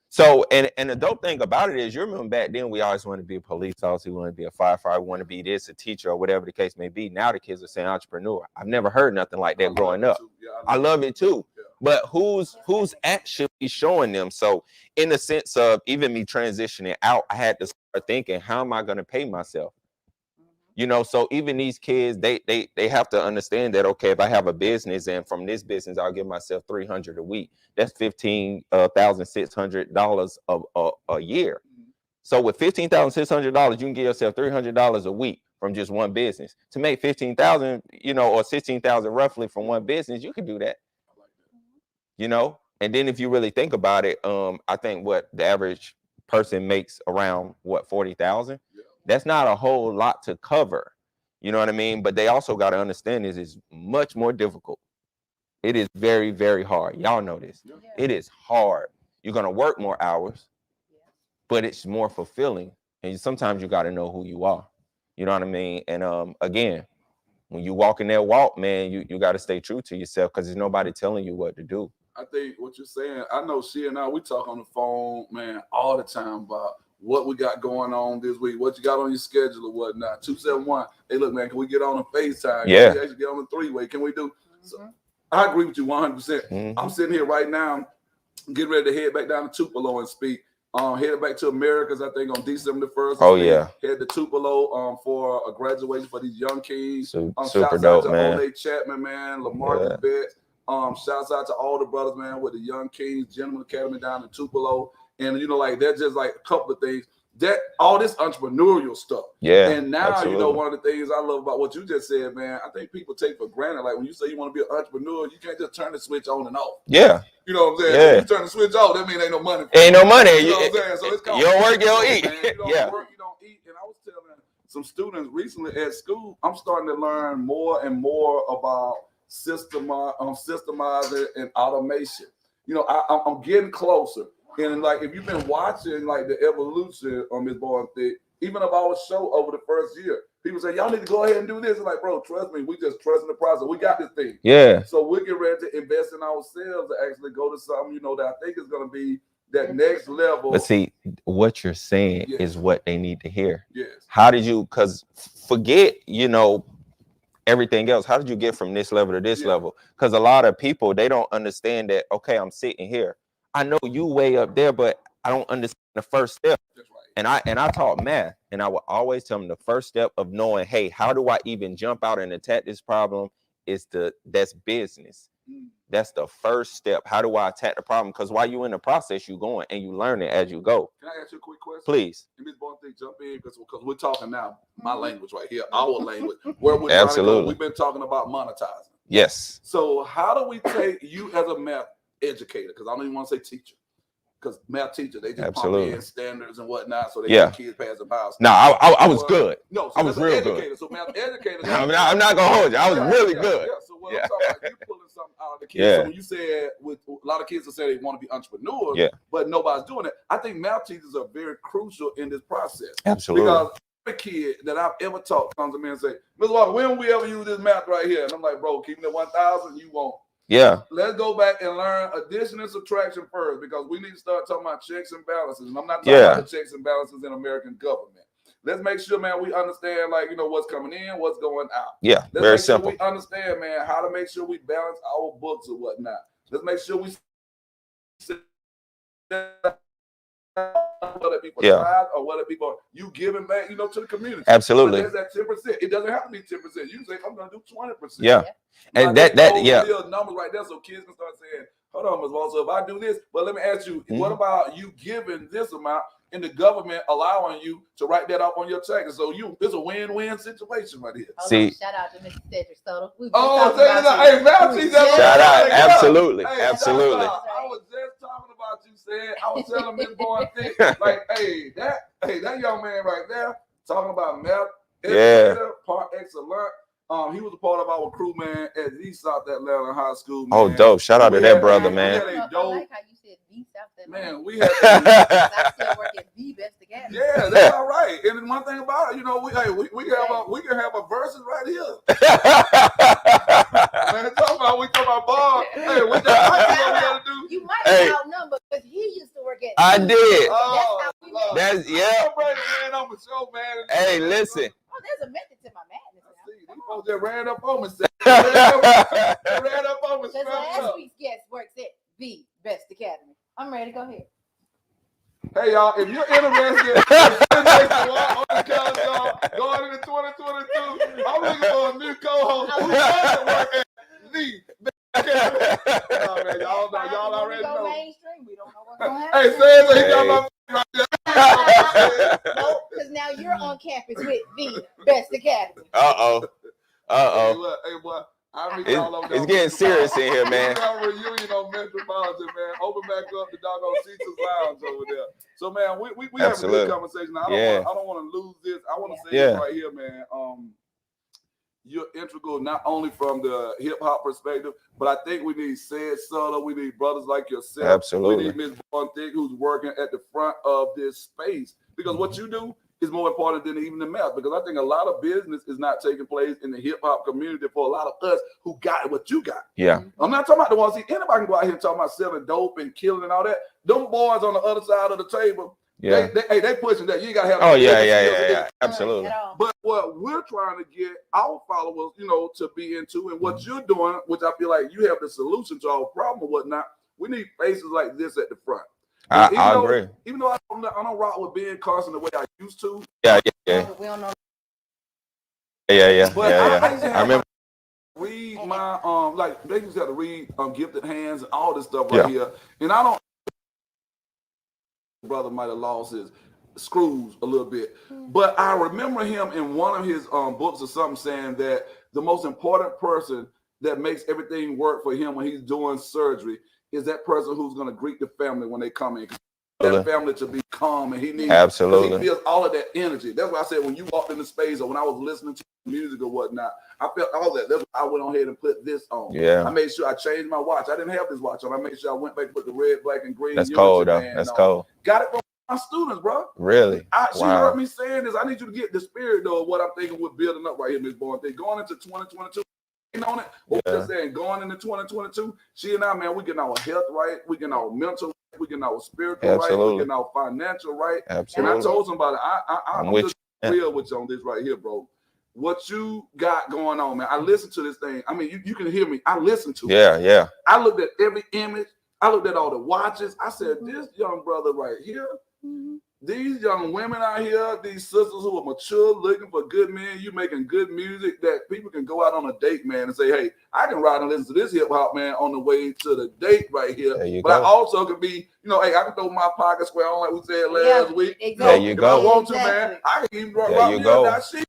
So and the dope thing about it is, you remember back then we always wanted to be a police officer, we want to be a firefighter, we want to be this, a teacher, or whatever the case may be. Now the kids are saying entrepreneur. I've never heard nothing like that growing up. I love it too. Yeah. But who's actually showing them? So in the sense of even me transitioning out, I had to start thinking, how am I going to pay myself? You know, so even these kids, they have to understand that, okay, if I have a business and from this business, I'll give myself $300 a week. That's $15,600 a year. So with $15,600, you can give yourself $300 a week from just one business. To make $15,000, you know, or $16,000 roughly from one business, you can do that. You know, and then if you really think about it, I think what the average person makes around $40,000. Yeah. That's not a whole lot to cover. You know what I mean? But they also got to understand this is much more difficult. It is very, very hard. Y'all know this. Yeah. It is hard. You're gonna work more hours, but it's more fulfilling. And sometimes you got to know who you are. You know what I mean? And again, when you walk in that walk, man, you got to stay true to yourself, because there's nobody telling you what to do. I think what you're saying, I know she and I, we talk on the phone, man, all the time about what we got going on this week, what you got on your schedule or whatnot. 271, hey, look, man, can we get on a FaceTime? Yeah. Can we actually get on a three-way? Can we do? So I agree with you 100%. I'm sitting here right now, getting ready to head back down to Tupelo and speak. Headed back to Americas, I think, on December the 1st. Oh, yeah. Head to Tupelo for a graduation for these young kings. Super dope, man. Ole Chapman, man, Lamar Betts. Shouts out to all the brothers, man, with the Young Kings Gentleman Academy down in Tupelo. And, you know, like, that's just like a couple of things. That all this entrepreneurial stuff. Yeah. And now, absolutely. You know, one of the things I love about what you just said, man, I think people take for granted. Like, when you say you want to be an entrepreneur, you can't just turn the switch on and off. Yeah. You know what I'm saying? Yeah. When you turn the switch off, that means ain't no money. Ain't no money. You know what I'm saying? So it's you don't work, you don't eat. Man. You don't work, you don't eat. And I was telling some students recently at school, I'm starting to learn more and more about systemizing and automation. You know, I'm getting closer. And like, if you've been watching like the evolution on Ms. Boy Thick, even of our show over the first year, people say, y'all need to go ahead and do this. And like, bro, trust me, we just trust in the process. We got this thing. Yeah. So we're getting ready to invest in ourselves to actually go to something, you know, that I think is going to be that next level. But see, what you're saying is what they need to hear. Yes. How did you, because forget, you know, everything else. How did you get from this level to this level? Because a lot of people, they don't understand that, okay, I'm sitting here. I know you way up there, but I don't understand the first step. That's right. And I taught math, and I would always tell them the first step of knowing, hey, how do I even jump out and attack this problem? That's business. That's the first step. How do I attack the problem? Because while you're in the process, you're going and you learn it as you go. Can I ask you a quick question? Please. And Ms. Bonte, jump in because we're talking now my language right here, our language. Where we're absolutely. We've been talking about monetizing. Yes. So how do we take you as a math educator? Because I don't even want to say teacher. Because math teacher, they just pump in standards and whatnot, so they get kids pass the house. No, I was good. No, so I was real educator. good. So math educator. I'm not gonna hold you. I was really good. Yeah. So what I'm talking about, you pulling something out of the kids. So when you said, with a lot of kids that say they want to be entrepreneurs, but nobody's doing it. I think math teachers are very crucial in this process. Absolutely. Because every kid that I've ever taught comes to me and say, Mr. Walker, when we ever use this math right here? And I'm like, bro, keep it at 1,000, you won't. Yeah. Let's go back and learn addition and subtraction first, because we need to start talking about checks and balances. And I'm not talking about the checks and balances in American government. Let's make sure, man, we understand, like, you know, what's coming in, what's going out. Yeah, let's very simple. Sure we understand, man, how to make sure we balance our books or whatnot. Let's make sure we whether people try or whether people you giving back, you know, to the community. Absolutely. But there's that 10%. It doesn't have to be 10%. You say, I'm gonna do 20%. Yeah. And that numbers right there, so kids can start saying, hold on, Ms. Wall, so if I do this, but let me ask you, what about you giving this amount and the government allowing you to write that up on your taxes? So it's a win-win situation right here. See, shout out to Mr. Cedric Soto. Hey, shout out, absolutely, absolutely. I was just talking about you, said I was telling Ms. Boy Thick, like, hey, that young man right there talking about math, educator, par excellence. He was a part of our crew, man, at the South Atlanta High School. Man. Oh, dope! Shout out to that brother, man. I like how you said the South Atlanta. Man, we had. I still work at the Best Academy. Yeah, that's all right. And one thing about it, you know, we can have a verses right here. Man, we talking about Bob. Hey, what we gotta do? You might have outnumbered because he used to work at. I did. That's yeah. Man, on the show, man. Hey, listen. Oh, there's a method to my madness. These folks just ran up on me. Ran up on me. Because last week's guest works at the Best Academy. I'm ready. Go ahead. Hey, y'all, if you're interested in on the countdown going into 2022, I'm looking for a new co-host who doesn't work at the Best Academy. Oh, man, y'all already know. Mainstream, we don't know what's going to happen. Hey, say he got my no, because now you're on campus with the Best Academy. Hey, boy, it's getting serious in here, man. Reunion on Metropolitan, man. Open back up the doggone Caesar's Lounge over there. So, man, we have a good conversation. I don't want to lose this. I want to say this right here, man. You're integral not only from the hip hop perspective, but I think we need Said Sutter. We need brothers like yourself. Absolutely. We need Ms. Born Thick, who's working at the front of this space. Because what you do is more important than even the math. Because I think a lot of business is not taking place in the hip hop community for a lot of us who got what you got. Yeah. I'm not talking about the ones. See, anybody can go out here and talk about selling dope and killing and all that. Them boys on the other side of the table. Yeah, they pushing that. You ain't gotta have. Oh yeah, absolutely. But what we're trying to get our followers, you know, to be into, and what you're doing, which I feel like you have the solution to our problem or whatnot. We need faces like this at the front. I agree. Even though I don't rock with Ben Carson the way I used to. Yeah. We don't know. Yeah. But I remember. Read my like they just got to read Gifted Hands and all this stuff right here, and I don't. Brother might have lost his screws a little bit, but I remember him in one of his books or something saying that the most important person that makes everything work for him when he's doing surgery is that person who's going to greet the family when they come in. That family to be calm, and he needs he feels all of that energy. That's why I said when you walked into space or when I was listening to music or whatnot, I felt all that. That's why I went on ahead and put this on. Yeah, I made sure I changed my watch. I didn't have this watch on. I made sure I went back and put the red, black, and green. That's cold, though. That's cold. Got it from my students, bro. Really? She heard me saying this. I need you to get the spirit though of what I'm thinking we're building up right here, Ms. Born. They're going into 2022. On it, what we're saying, going into 2022, she and I, man, we getting our health right, we getting our mental right, we getting our spiritual right, we getting our financial right. Absolutely. And I told somebody, I'm just real with you on this right here, bro. What you got going on, man? I listened to this thing. I mean, you can hear me. I listened to it. Yeah. I looked at every image. I looked at all the watches. I said, this young brother right here, these young women out here, these sisters who are mature, looking for good men, you making good music that people can go out on a date, man, and say, hey, I can ride and listen to this hip hop, man, on the way to the date right here. But I also can be, you know, hey, I can throw my pocket square on like we said last week. Exactly. There you go. If I want to, man, I can even rock that shit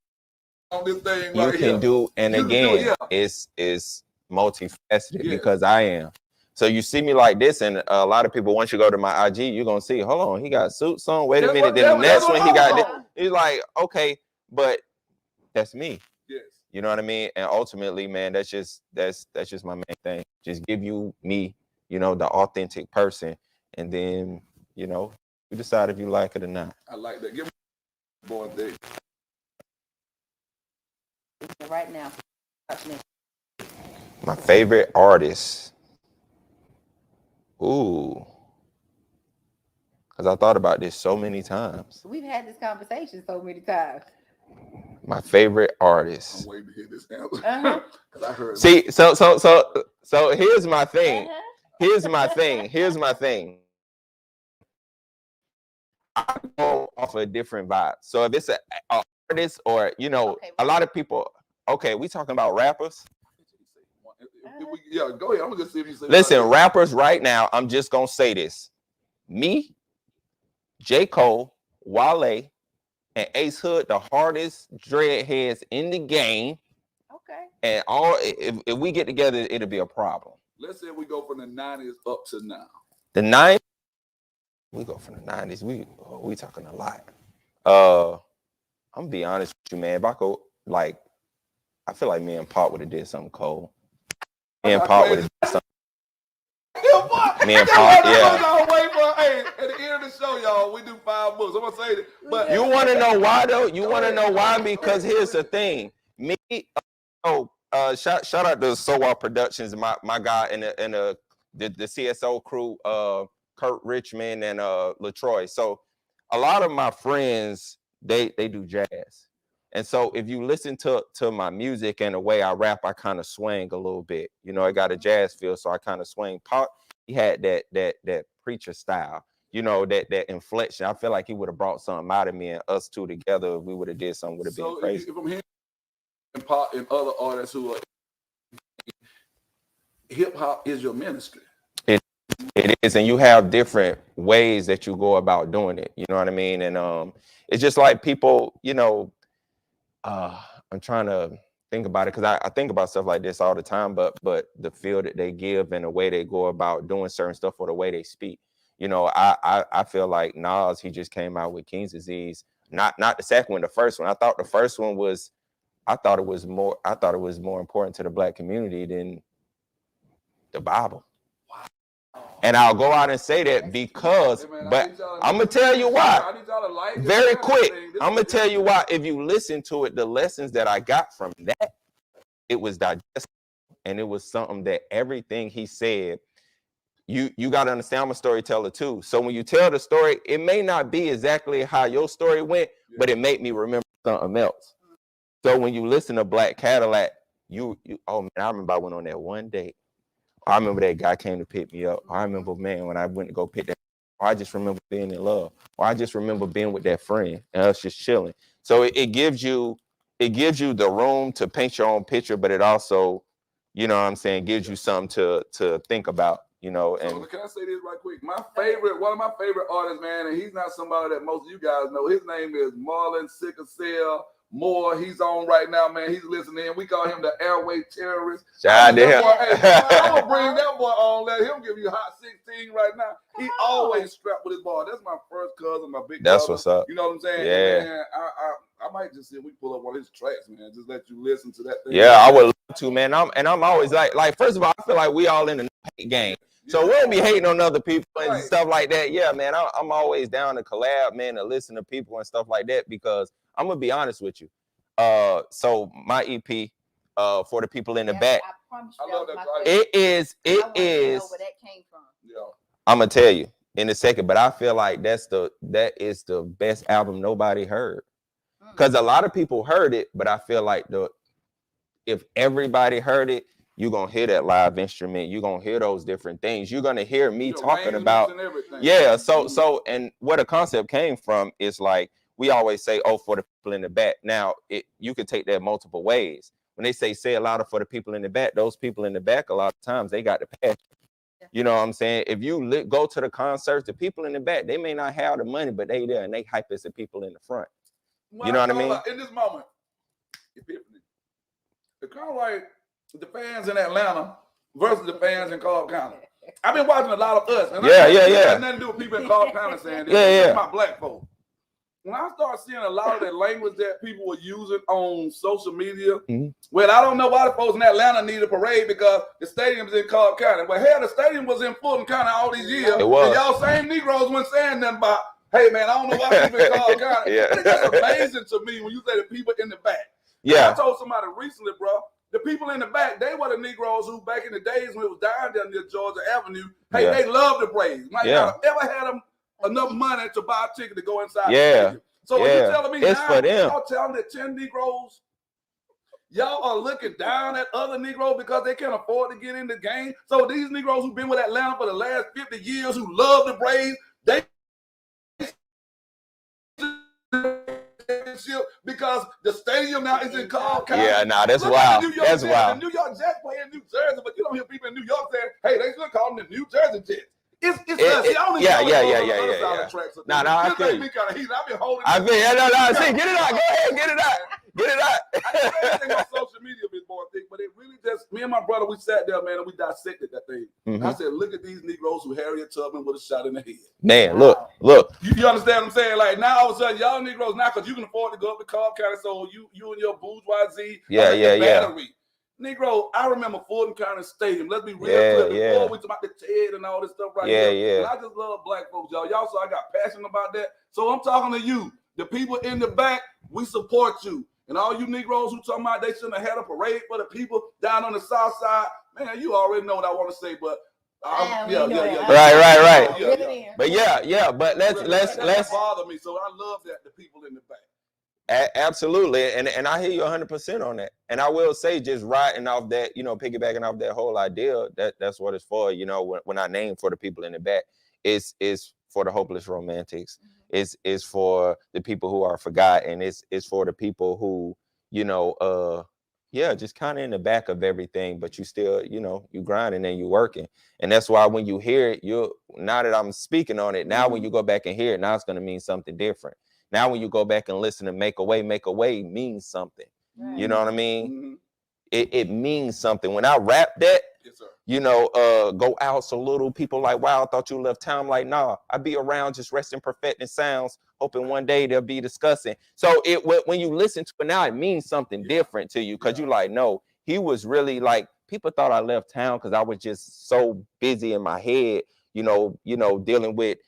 on this thing you right can here. Do, and you again, it's multifaceted because I am. So you see me like this, and a lot of people, once you go to my IG, you're gonna see, hold on, he got suits on. Wait a minute. Then the next one he got this. He's like, okay, but that's me. Yes. You know what I mean? And ultimately, man, that's just my main thing. Just give you me, you know, the authentic person, and then, you know, you decide if you like it or not. I like that. Give me Born Thick. Right now. My favorite artist. Ooh, because I thought about this so many times. We've had this conversation so many times. My favorite artist. I'm waiting to hear this answer. I heard. See, so here's my thing. Here's my thing. I go off a different vibe. So if it's an artist or, you know, a lot of people. Okay, we talking about rappers. Yeah, go ahead. I'm gonna see if you say. Listen, rappers right now, I'm just gonna say this. Me, J. Cole, Wale, and Ace Hood, the hardest dreadheads in the game. Okay. And if we get together, it'll be a problem. Let's say we go from the 90s up to now. The 90s, we go from the 90s. We talking a lot. I'm gonna be honest with you, man. If I go like I feel like me and Pop would have did something cold. Me and Pop would have did something. Me and Pop, yeah. Wait for, hey, at the end of the show, y'all, we do 5 books. I'm gonna say that. But you want to know why though? You want to know why? Because here's the thing. Me, shout out to SoWa Productions, my guy in the CSO crew, Kurt Richmond and LaTroy. So a lot of my friends, they do jazz. And so if you listen to my music and the way I rap, I kind of swing a little bit. You know, I got a jazz feel, so I kind of swing. Pop, he had that preacher style, you know, that inflection. I feel like he would have brought something out of me, and us two together, if we would have did something, would have been crazy. If I'm hearing Pop and other artists who are hip hop is your ministry. It is, and you have different ways that you go about doing it. You know what I mean? And it's just like people, you know. I'm trying to think about it because I think about stuff like this all the time, but the feel that they give and the way they go about doing certain stuff or the way they speak, you know, I feel like Nas, he just came out with King's Disease, not the second one, the first one. I thought the first one was, I thought it was more important to the Black community than the Bible. And I'll go out and say that because, but I'm going to tell you why. Very quick. I'm going to tell you why. If you listen to it, the lessons that I got from that, it was digestible. And it was something that everything he said, you got to understand, I'm a storyteller too. So when you tell the story, it may not be exactly how your story went, but it made me remember something else. So when you listen to Black Cadillac, you oh man, I remember I went on that one date. I remember that guy came to pick me up. I remember, man, when I went to go pick that, or I just remember being in love, or I just remember being with that friend and us just chilling. So it gives you the room to paint your own picture, but it also, you know what I'm saying, gives you something to think about, you know. And so can I say this right quick? One of my favorite artists, man, and he's not somebody that most of you guys know. His name is Marlon Sickle Moore. He's on right now, man. He's listening. We call him the airway terrorist. Shout out to him. I'm gonna bring that boy on. Let him give you hot 16 right now. He always strapped with his ball. That's my first cousin, my big That's brother. What's up. You know what I'm saying? Yeah. Man, I might just see if we pull up one of his tracks, man. Just let you listen to that thing. Yeah, I would love to, man. I'm always like first of all, I feel like we all in the hate game. So we don't be hating on other people and stuff like that. Yeah, man. I'm always down to collab, man, to listen to people and stuff like that, because I'm gonna be honest with you. So my EP, for the people in the back, I love that. it is. I know where that came from. Yeah. I'm gonna tell you in a second, but I feel like that is the best album nobody heard, because a lot of people heard it, but I feel like if everybody heard it, you're gonna hear that live instrument, you're gonna hear those different things, you're gonna hear me talking about so and where the concept came from is like, we always say, oh, for the people in the back. Now, you could take that multiple ways. When they say it louder for the people in the back, those people in the back, a lot of times, they got the passion. Yeah. You know what I'm saying? If you go to the concerts, the people in the back, they may not have the money, but they there, and they hype as the people in the front. You know what I mean? In this moment, it's kind of like the fans in Atlanta versus the fans in Cobb County. I've been watching a lot of us. And it has nothing to do with people in Cobb County saying this. It's my black folks. When I start seeing a lot of the language that people were using on social media, well, I don't know why the folks in Atlanta need a parade because the stadium's in Cobb County. But hell, the stadium was in Fulton County all these years. It was. And y'all same Negroes weren't saying nothing about, hey, man, I don't know why people in Cobb County. It's just amazing to me when you say the people in the back. Yeah. I told somebody recently, bro, the people in the back, they were the Negroes who back in the days when it was dying down near Georgia Avenue, they loved the parade. Might not ever had them enough money to buy a ticket to go inside the stadium. So what you telling me it's now, for them. y'all telling that 10 Negroes, y'all are looking down at other Negroes because they can't afford to get in the game. So these Negroes who've been with Atlanta for the last 50 years, who love the Braves, they because the stadium now is in Cobb County. Yeah, that's wild. That's wild. The New York Jets play in New Jersey, but you don't hear people in New York saying, hey, they should call them the New Jersey Jets. It's us. Yeah. Nah, I feel you. I've been holding. See, get it out. Go ahead, get it out. Get it out. I didn't say anything on social media, Miss Boy, but it really just, me and my brother, we sat there, man, and we dissected that thing. Mm-hmm. I said, look at these Negroes who Harriet Tubman would have shot in the head. Man, look. You understand what I'm saying? Like, now all of a sudden, y'all Negroes, now, because you can afford to go up to Cobb County, so you and your bourgeoisie, battery. Negro, I remember Fulton County Stadium. Let's be real clear. Before we talk about the TED and all this stuff here. And I just love black folks, y'all. Y'all, so I got passionate about that. So I'm talking to you. The people in the back, we support you. And all you Negroes who talking about they shouldn't have had a parade for the people down on the south side, man, you already know what I want to say, but Right. Yeah. But let's bother me. So I love that the people in the back. Absolutely, and I hear you 100% on that. And I will say, just riding off that, piggybacking off that whole idea, that's what it's for. When I name for the people in the back, it's for the hopeless romantics. It's for the people who are forgotten. It's for the people who, just kind of in the back of everything, but you still, you grinding and you working. And that's why when you hear it, now that I'm speaking on it, now when you go back and hear it, now it's going to mean something different. Now, when you go back and listen to Make a Way means something. Right. You know what I mean? Mm-hmm. It means something. When I rap that, yes, sir. Go out so little people like, wow, I thought you left town. Like, nah, I be around just resting, perfecting sounds, hoping one day they'll be discussing. So when you listen to it now, it means something different to you because you like, no, he was really like, people thought I left town because I was just so busy in my head, dealing with,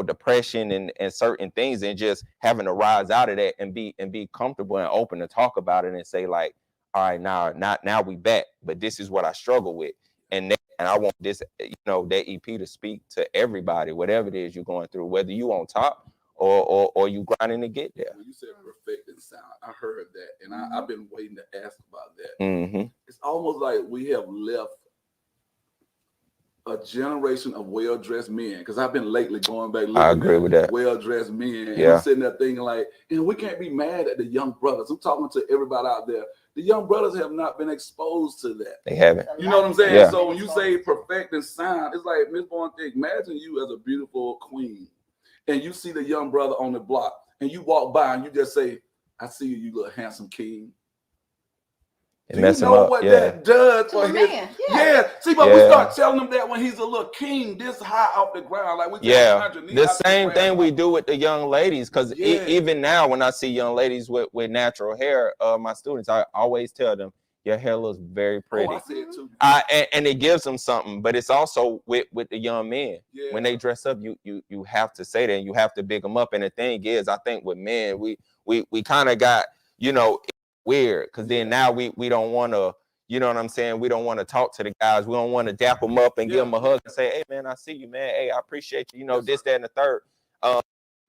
depression and certain things, and just having to rise out of that and be comfortable and open to talk about it and say like, all right, now we back, but this is what I struggle with. And I want this, that EP to speak to everybody, whatever it is you're going through, whether you on top or you grinding to get there. When you said perfecting sound, I heard that, and I've been waiting to ask about that. Mm-hmm. It's almost like we have left a generation of well-dressed men, because I've been lately going back looking I agree with that. Well-dressed men, and yeah. I'm sitting there thinking like, we can't be mad at the young brothers. I'm talking to everybody out there. The young brothers have not been exposed to that. They haven't. You know what I'm saying? Yeah. So when you say perfecting sound, it's like, Miss Bourne, imagine you as a beautiful queen, and you see the young brother on the block, and you walk by and you just say, I see you, you little handsome king. Do you know what that does for his man? Yeah. See, but we start telling him that when he's a little king, this high off the ground, like we the same thing we do with the young ladies, because even now when I see young ladies with natural hair, my students, I always tell them your hair looks very pretty. I see it too. And it gives them something, but it's also with the young men. When they dress up, you have to say that, and you have to big them up. And the thing is, I think with men, we kind of got, weird, because then now we don't want to, you know what I'm saying, we don't want to talk to the guys, we don't want to dap them up and give them a hug and say, hey man, I see you, man, hey, I appreciate you, this, that, and the third.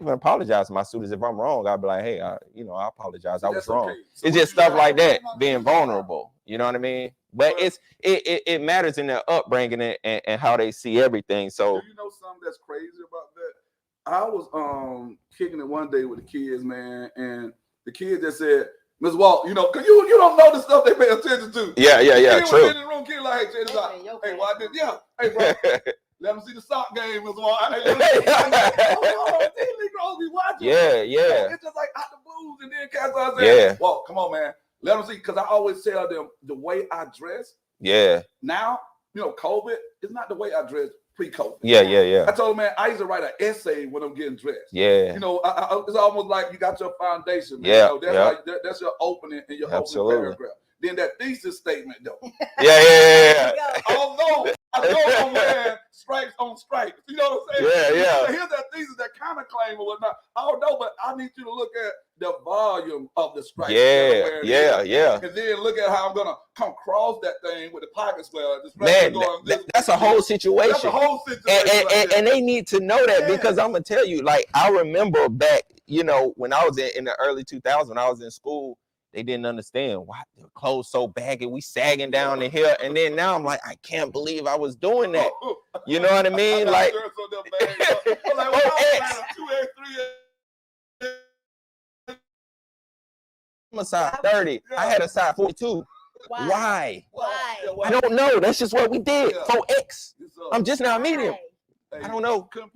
Even apologize to my students if I'm wrong. I'll be like, hey, I apologize, I was wrong. So it's just stuff like that, being vulnerable, you know what I mean? But it matters in their upbringing and how they see everything. So do you know something that's crazy about that? I was kicking it one day with the kids, man, and the kids just said, Ms. Walt, because you don't know the stuff they pay attention to. Yeah, true. In the room, kid like, hey, check this out. Hey, well, I did, hey, bro, let them see the sock game, Ms. Walt. These Negroes be watching. Yeah. It's just like out the booze, and then cats out there. Well, come on, man. Let them see, because I always tell them the way I dress. Yeah. Now, COVID is not the way I dress pre-COVID. Yeah. I told him, man, I used to write an essay when I'm getting dressed. Yeah. It's almost like you got your foundation, man. Yeah. That's your opening and your opening paragraph. Then that thesis statement, though. Yeah. Although I know I'm wearing stripes on stripes. You know what I'm saying? Yeah. Here's that thesis, that kind of claim or whatnot. I don't know, but I need you to look at the volume of the stripes. Yeah. And then look at how I'm gonna come across that thing with the pockets well. Man, that's a whole situation. That's a whole situation. And they need to know that, because I'm gonna tell you, like, I remember back, when I was in the early 2000s, when I was in school, they didn't understand why the clothes so baggy, we sagging down the hill. And then now I'm like, I can't believe I was doing that. You know what I mean? Like, I'm a size 30. I had a size 42. Why? I don't know. That's just what we did. 4X. I'm just now medium. I don't know. Put your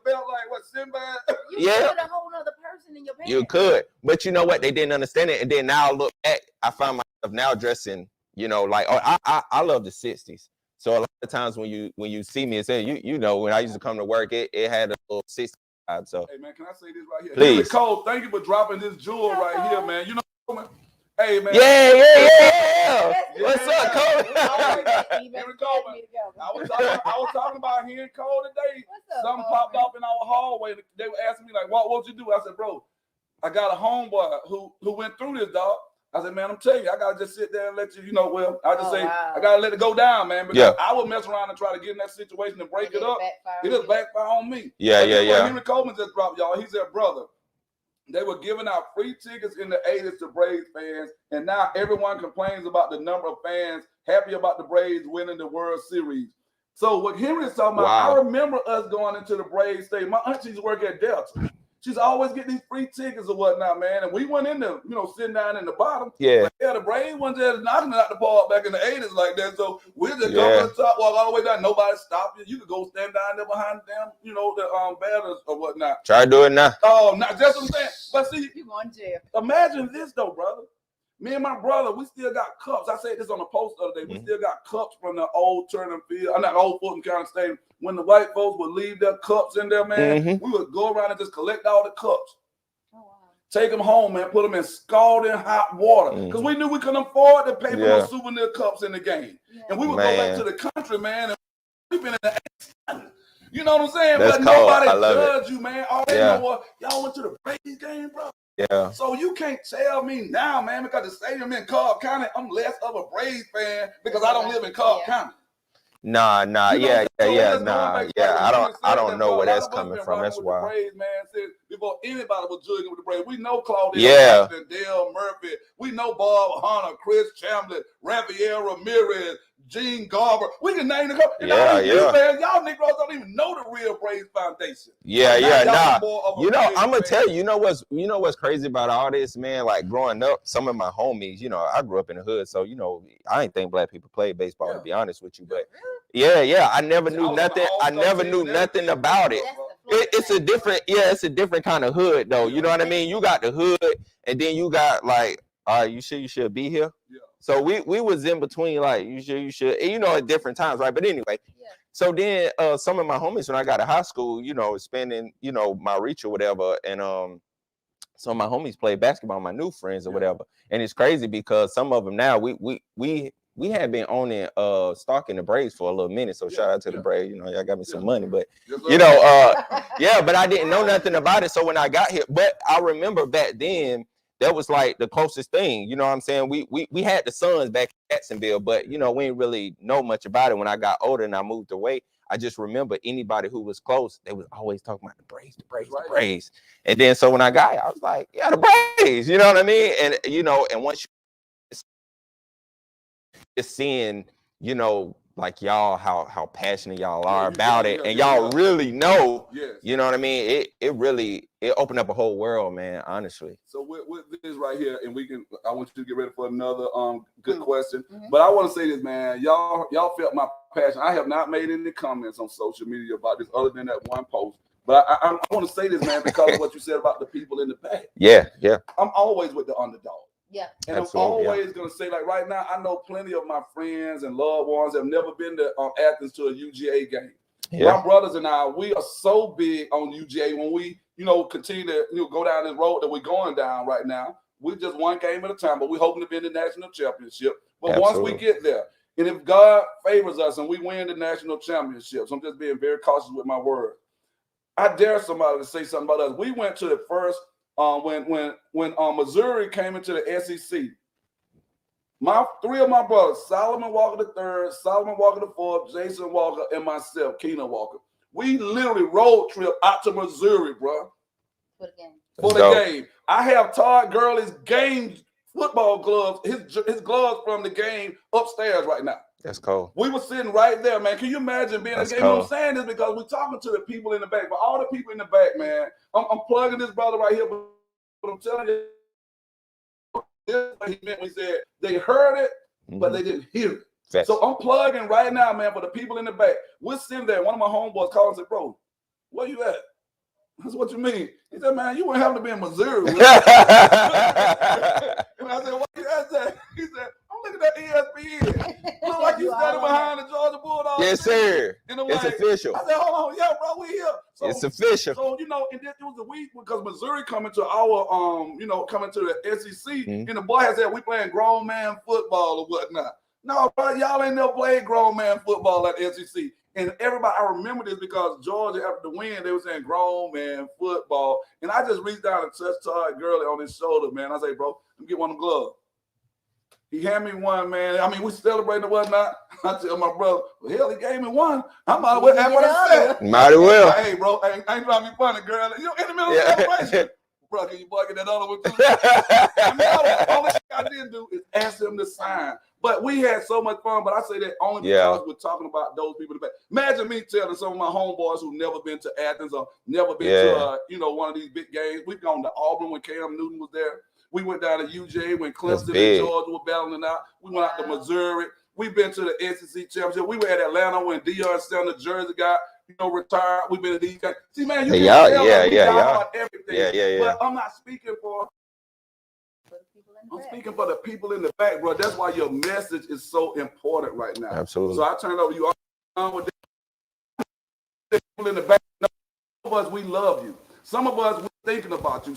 belt like what, Sinbad? You put a whole other person questioning your parents. You could, but you know what? They didn't understand it, and then now look back, I find myself now dressing, you know, like I love the '60s. So a lot of times when you see me and say, you know, when I used to come to work, it had a little '60s vibe. So hey man, can I say this right here? Please. Cole, thank you for dropping this jewel right here, man. You know, man. Hey man. Yeah. What's up, Cole? Henry Coleman. I was talking about Henry Cole today. Something popped up in our hallway. They were asking me like, "What you do?" I said, "Bro, I got a homeboy who went through this, dog." I said, "Man, I'm telling you, I gotta just sit there and let you know." Well, I just say I gotta let it go down, man, because I would mess around and try to get in that situation and break it up. It just backfire on me. Yeah. Henry Coleman just dropped, y'all. He's their brother. They were giving out free tickets in the 80s to Braves fans, and now everyone complains about the number of fans happy about the Braves winning the World Series. So what Henry is talking about, I remember us going into the Braves stadium. My aunt used to work at Delta. She's always getting these free tickets or whatnot, man. And we went in there, you know, sitting down in the bottom. Yeah. But the Braves wasn't just knocking it out the park back in the 80s like that. So we just go to the top, walk all the way down. Nobody stopped you. You could go stand down there behind them, you know, the batters or whatnot. Try to do it now. Oh, not just what I'm saying. But see, you going to jail. Imagine this though, brother. Me and my brother, we still got cups. I said this on a post the other day. We still got cups from the old Turner Field, not old Fulton County Stadium. When the white folks would leave their cups in there, man, we would go around and just collect all the cups. Take them home, man. Put them in scalding hot water because we knew we couldn't afford to pay for no souvenir cups in the game. And we would go back to the country, man. And we've been in the you know what I'm saying? That's but cold. Nobody judge you, man. All they know what y'all went to the Braves game, bro. Yeah. So you can't tell me now, man, because the stadium in Cobb County, I'm less of a Braves fan because I don't live in Cobb County. Nah, You know, I don't know where that's coming from. That's why. Braves, man, since before anybody was judging with the Braves, we know Claudia, Dale Murphy, we know Bob Hunter, Chris Chambliss, Rafael Ramirez, Gene Garber. We can name the couple. Fans, y'all Negroes don't even know the real Braves Foundation. You know, I'm gonna tell you. You know what's crazy about all this, man? Like growing up, some of my homies, you know, I grew up in the hood, so you know, I ain't think black people played baseball to be honest with you, but I never knew nothing. I never knew nothing about it. It's a different kind of hood though. You know what I mean? You got the hood, and then you got like, all right, you should be here. Yeah. So we was in between, like you should, you know, at different times, right? But anyway, so then some of my homies when I got to high school, you know, spending, you know, my reach or whatever, and some of my homies played basketball, my new friends or whatever, and it's crazy because some of them now we had been owning stalking the Braves for a little minute. So shout out to the Braves, you know, y'all got me some money, but you know, but I didn't know nothing about it. So when I got here, but I remember back then. That was like the closest thing, you know what I'm saying? We had the Suns back in Jacksonville, but you know, we didn't really know much about it. When I got older and I moved away, I just remember anybody who was close, they was always talking about the Braves. And then so when I got here, I was like, yeah, the Braves, you know what I mean? And you know, and once you just seeing, you know, like y'all, how passionate y'all are about it, and y'all really know, you know what I mean? It opened up a whole world, man, honestly. So with this right here, and I want you to get ready for another good question. But I want to say this, man, y'all felt my passion. I have not made any comments on social media about this other than that one post. But I want to say this, man, because of what you said about the people in the back. Yeah. I'm always with the underdog. Yeah. And absolutely, I'm always going to say, like right now, I know plenty of my friends and loved ones have never been to Athens to a UGA game. Yeah. My brothers and I, we are so big on UGA when we, you know, continue to go down this road that we're going down right now. We just one game at a time, but we're hoping to be in the national championship. But once we get there, and if God favors us and we win the national championships, I'm just being very cautious with my words. I dare somebody to say something about us. We went to the first when Missouri came into the SEC. Three of my brothers, Solomon Walker III, Solomon Walker IV, Jason Walker, and myself, Keenan Walker. We literally road trip out to Missouri, bro. For the game. I have Todd Gurley's game football gloves, his gloves from the game upstairs right now. That's cool. We were sitting right there, man. Can you imagine being in the game? Cool. I'm saying this because we're talking to the people in the back, but all the people in the back, man. I'm plugging this brother right here, but I'm telling you, this is what he meant when he said they heard it, but they didn't hear it. Yes. So I'm plugging right now, man, for the people in the back. We're sitting there. One of my homeboys called and said, bro, where you at? That's what you mean. He said, man, you wouldn't have to be in Missouri. And I said, what you asked that? He said, I'm looking at ESPN. Look like you standing behind the Georgia Bulldogs. Yes, sir. And I'm It's like, official. I said, hold on, yeah, bro, we here. So, it's official. So, you know, and then it was a week because Missouri coming to our, you know, coming to the SEC, and the boy has said we playing grown man football or whatnot. No, bro, y'all ain't never played grown man football at the SEC. And everybody, I remember this because Georgia, after the win, they were saying grown man football. And I just reached down and touched Todd Gurley on his shoulder, man. I say, bro, let me get one of them gloves. He handed me one, man. I mean, we celebrating and whatnot. I tell my brother, well, hell, he gave me one. I might as well have what I said. Might as well. Hey, bro, I ain't trying to be funny, girl. You know, in the middle of the celebration. Bro, can you boy get that other one too? I mean, the only thing I didn't do is ask him to sign. But we had so much fun. But I say that only because we're talking about those people in the back. Imagine me telling some of my homeboys who never been to Athens or never been to, you know, one of these big games. We've gone to Auburn when Cam Newton was there. We went down to UJ when Clemson and Georgia were battling out. We went out to Missouri. We've been to the SEC championship. We were at Atlanta when Deion Sanders jersey got, you know, retired. We've been to these guys. See, man, you can tell about everything. But I'm not speaking for. I'm speaking for the people in the back, bro. That's why your message is so important right now. Absolutely. So I turn it over to you. I'm with the people in the back. Some of us, we love you. Some of us, we're thinking about you.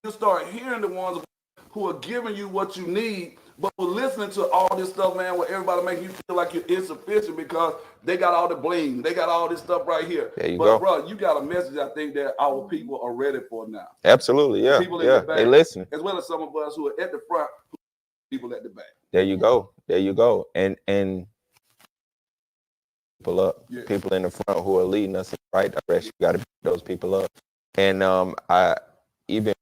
You start hearing the ones who are giving you what you need, but we're listening to all this stuff, man, where everybody making you feel like you're insufficient because they got all the bling. They got all this stuff right here. There you go. Bro, you got a message I think that our people are ready for now. Absolutely, yeah. People in the back, they listen. As well as some of us who are at the front, people at the back. There you go. There you go. And people up. Yeah. People in the front who are leading us in the right direction. You got to pick those people up. And I even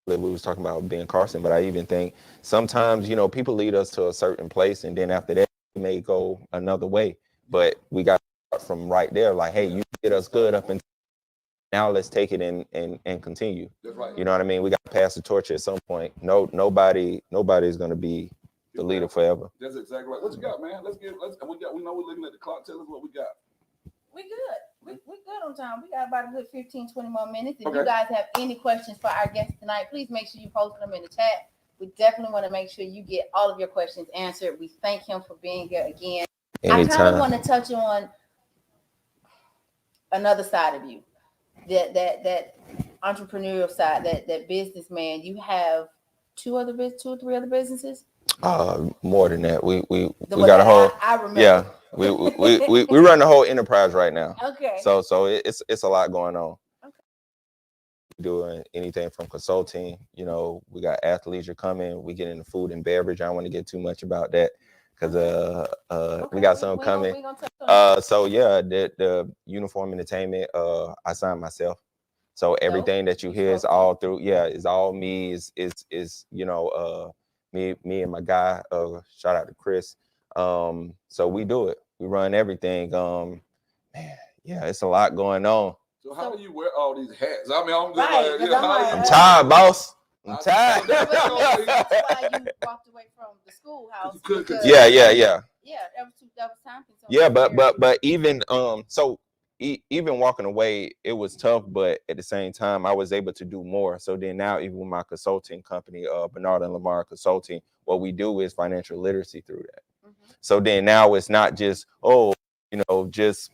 we was talking about Ben Carson, but I even think sometimes, you know, people lead us to a certain place and then after that we may go another way. But we got to start from right there, like, hey, you get us good up and now let's take it and continue. That's right. You know what I mean? We got to pass the torch at some point. Nobody's gonna be the leader forever. That's exactly right. What you got, man? We know we're looking at the clock. Tell us what we got. We good. We good on time. We got about a good 15, 20 more minutes. If you guys have any questions for our guests tonight, please make sure you post them in the chat. We definitely want to make sure you get all of your questions answered. We thank him for being here again. Anytime. I kind of want to touch on another side of you, that entrepreneurial side, that businessman. You have two or three other businesses. More than that. We got a whole. I remember. Yeah. We run the whole enterprise right now. Okay. So it's a lot going on. Okay. Doing anything from consulting, you know, we got athleisure coming. We get into food and beverage. I don't want to get too much about that because we got something coming. So yeah, the uniform entertainment. I signed myself. So everything that you hear is all through. Yeah, it's all me. Is you know me and my guy. Shout out to Chris. So we do it. We run everything. Man, yeah, it's a lot going on. So how do you wear all these hats? I mean, I'm tired, boss. I'm tired. That's why you walked away from the schoolhouse. Yeah. Yeah, that was time consuming. Yeah, but even so even walking away, it was tough, but at the same time, I was able to do more. So then now, even with my consulting company, Bernard and Lamar Consulting, what we do is financial literacy through that. So then now it's not just, just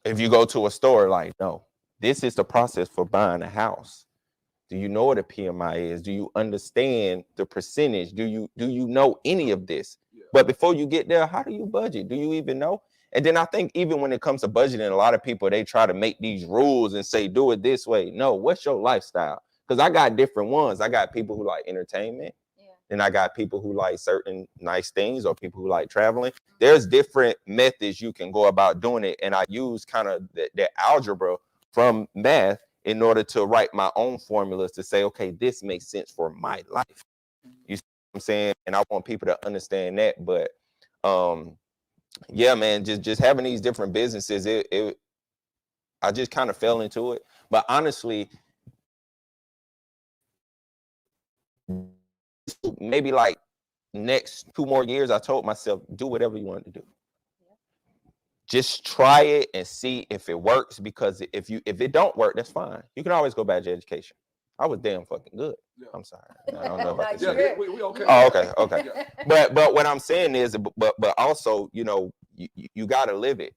if you go to a store, like, no, this is the process for buying a house. Do you know what a PMI is? Do you understand the percentage? Do you know any of this? Yeah. But before you get there, how do you budget? Do you even know? And then I think even when it comes to budgeting, a lot of people, they try to make these rules and say, do it this way. No, what's your lifestyle? Because I got different ones. I got people who like entertainment. Then I got people who like certain nice things or people who like traveling. There's different methods you can go about doing it. And I use kind of the algebra from math in order to write my own formulas to say, okay, this makes sense for my life. You see what I'm saying? And I want people to understand that. But yeah, man, just having these different businesses, I just kind of fell into it. But honestly, maybe like next 2 more years, I told myself, do whatever you want to do. just try it and see if it works. Because if it don't work, that's fine. You can always go back to education. I was damn fucking good. Yeah. I'm sorry. I don't know about this. Yeah, we okay. Oh, okay. Yeah. But what I'm saying is, but also, you know, you gotta live it.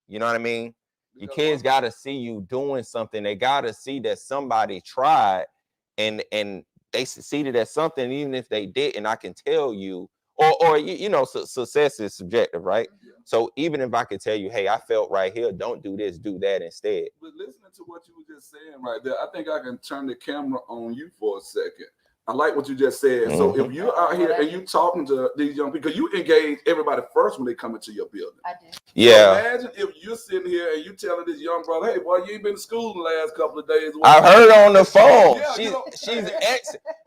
You know what I mean? Your kids gotta see you doing something. They gotta see that somebody tried and they succeeded at something, even if they didn't. I can tell you, or you know, success is subjective, right? Yeah. So even if I could tell you, hey, I felt right here, don't do this, do that instead. But listening to what you were just saying right there, I think I can turn the camera on you for a second. I like what you just said. Mm-hmm. So if you're out here and you talking to these young people, because you engage everybody first when they come into your building. I do. Yeah. So imagine if you're sitting here and you telling this young brother, hey, boy, you ain't been to school the last couple of days. I heard on the phone. Yeah, she's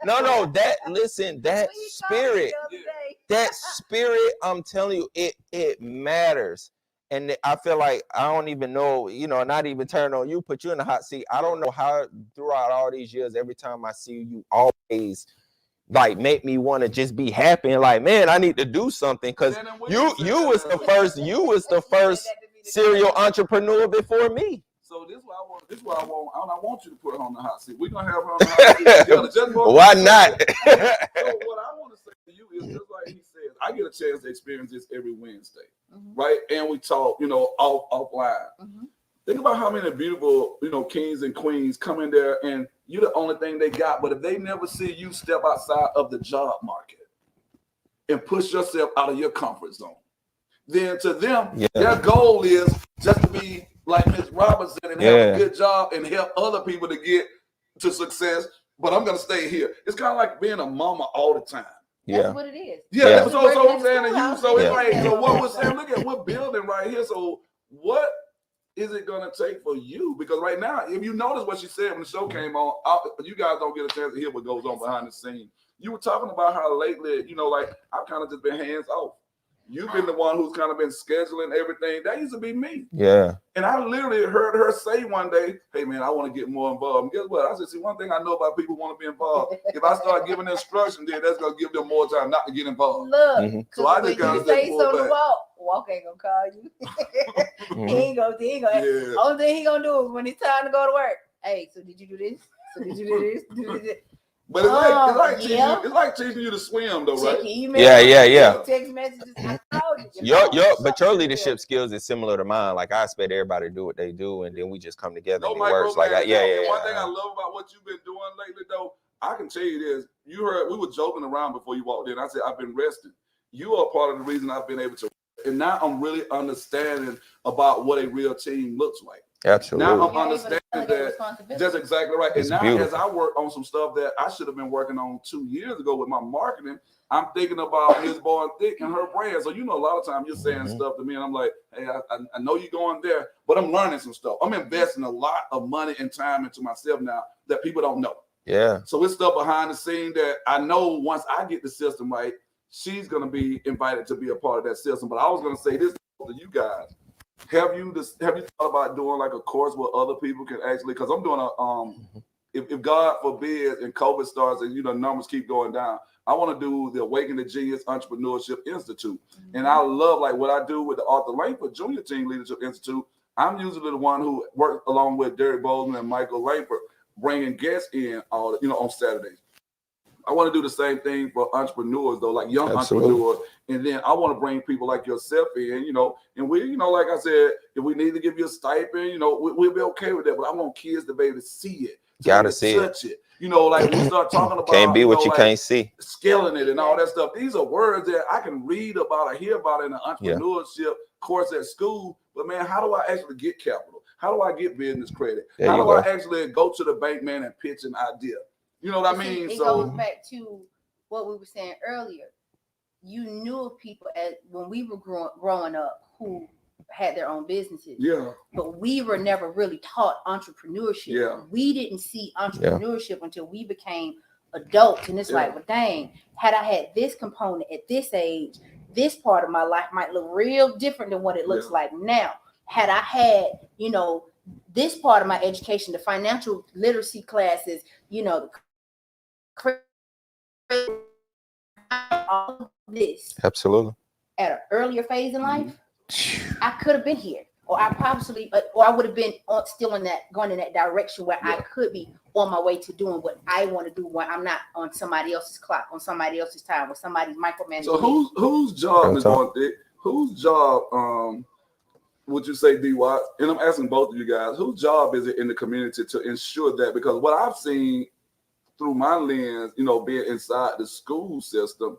no, that spirit, I'm telling you, it matters. And I feel like I don't even know, you know, not even turn on you, put you in the hot seat. I don't know how throughout all these years, every time I see you, always like make me want to just be happy and like, man, I need to do something. Because you was the first serial entrepreneur before me. So this is what I want you to put her on the hot seat. We're gonna have her on the hot seat together. Why not? So what I want to say to you is just like he said, I get a chance to experience this every Wednesday. Mm-hmm. Right, and we talk, you know, offline. Mm-hmm. Think about how many beautiful, you know, kings and queens come in there, and you're the only thing they got. But if they never see you step outside of the job market and push yourself out of your comfort zone, then to them, their goal is just to be like Ms. Robinson and have a good job and help other people to get to success. But I'm gonna stay here. It's kind of like being a mama all the time. That's what it is. Yeah. So I'm saying to you, so it's like, so what we're saying, look at we're building right here. So what is it gonna take for you? Because right now, if you notice what she said when the show came on, you guys don't get a chance to hear what goes on behind the scenes. You were talking about how lately, you know, like I've kind of just been hands off. You've been the one who's kind of been scheduling everything. That used to be me. Yeah. And I literally heard her say one day, hey, man, I want to get more involved. And guess what? I said, see, one thing I know about people who want to be involved, if I start giving instruction, then that's going to give them more time not to get involved. Look, so I just got to say so to walk ain't going to call you. He ain't going to. Only thing he going to do is when it's time to go to work. Hey, so did you do this? So did you do this? But it's like teaching you to swim, though, right? Yeah. Text messages. But your leadership skills is similar to mine. Like I expect everybody to do what they do, and then we just come together and it works. Like One thing I love about what you've been doing lately, though, I can tell you this. You heard we were joking around before you walked in. I said I've been resting. You are part of the reason I've been able to. And now I'm really understanding about what a real team looks like. Absolutely. Now I'm understanding that. That's exactly right. And now as I work on some stuff that I should have been working on 2 years ago with my marketing, I'm thinking about Ms. Born Thick and her brand. So, you know, a lot of times you're saying stuff to me and I'm like, hey, I know you're going there, but I'm learning some stuff. I'm investing a lot of money and time into myself now that people don't know. Yeah. So it's stuff behind the scene that I know once I get the system right, she's going to be invited to be a part of that system. But I was going to say this to you guys. Have you thought about doing like a course where other people can actually, because I'm doing a if God forbid and COVID starts and you know numbers keep going down, I want to do the Awaken the Genius Entrepreneurship Institute. And I love like what I do with the Arthur Langford Junior Team Leadership Institute. I'm usually the one who works along with Derek Bozeman and Michael Langford, bringing guests in all on Saturdays. I want to do the same thing for entrepreneurs, though, like young entrepreneurs. And then I want to bring people like yourself in, you know, and we, you know, like I said, if we need to give you a stipend, you know, we'll be okay with that. But I want kids to be able to see it. Gotta see touch it. You know, like we start talking about can't be what you can't see. Scaling it and all that stuff. These are words that I can read about or hear about in an entrepreneurship course at school. But man, how do I actually get capital? How do I get business credit? How do I actually go to the bank, man, and pitch an idea? You know what I mean? It goes back to what we were saying earlier. You knew of people when we were growing up who had their own businesses. Yeah. But we were never really taught entrepreneurship. Yeah. We didn't see entrepreneurship until we became adults. And it's like, well, dang, had I had this component at this age, this part of my life might look real different than what it looks like now. Had I had, you know, this part of my education, the financial literacy classes, you know, all this absolutely at an earlier phase in life, I could have been here, or I probably, or I would have been still going in that direction where I could be on my way to doing what I want to do when I'm not on somebody else's clock, on somebody else's time, with somebody's micromanaging. So whose job is on it? Whose job would you say, D. Watt? And I'm asking both of you guys, whose job is it in the community to ensure that? Because what I've seen through my lens, being inside the school system,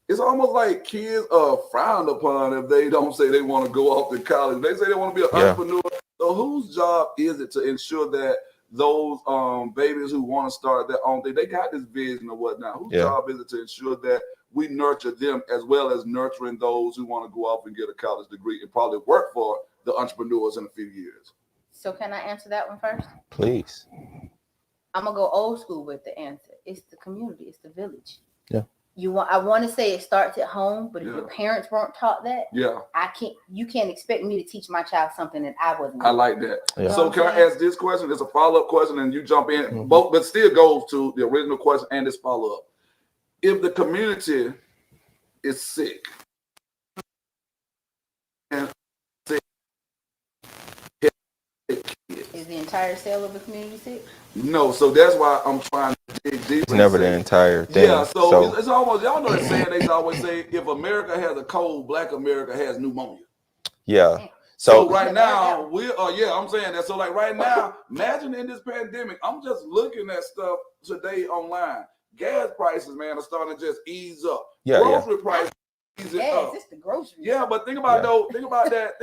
it's almost like kids are frowned upon if they don't say they want to go off to college. They say they want to be an entrepreneur. So whose job is it to ensure that those babies who want to start their own thing, they got this vision or whatnot? Whose job is it to ensure that we nurture them as well as nurturing those who want to go off and get a college degree and probably work for the entrepreneurs in a few years? So can I answer that one first? Please. I'm gonna go old school with the answer. It's the community. It's the village. Yeah. I want to say it starts at home, but if your parents weren't taught that, you can't expect me to teach my child something that I wasn't. I like that. Yeah. So can I ask this question? It's a follow-up question, and you jump in. Both, but still goes to the original question and this follow-up. If the community is sick and sick, is the entire cell of the community sick? No, so that's why I'm trying to dig deeper. It's never the entire thing. Yeah, so it's almost, y'all know that saying they always say, if America has a cold, Black America has pneumonia. Yeah. So right now, I'm saying that. So like right now, imagine in this pandemic, I'm just looking at stuff today online. Gas prices, man, are starting to just ease up. Grocery prices easing up. It's the grocery. Yeah, but think about that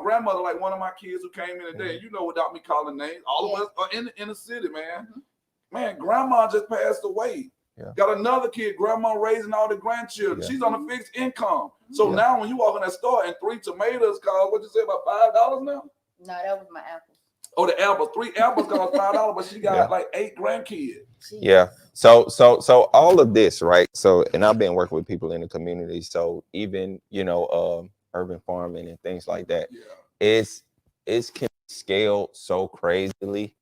grandmother, like one of my kids who came in today, without me calling names, all of us are in the city, man. Man, grandma just passed away. Got another kid, grandma raising all the grandchildren. She's on a fixed income. So now when you walk in that store and 3 tomatoes cost, what you say, about $5 now? No, that was my apples. Oh, the apples. 3 apples cost $5, but she got like 8 grandkids. Yeah. So all of this, right? So, and I've been working with people in the community. So even, urban farming and things like that, it's can scale so crazily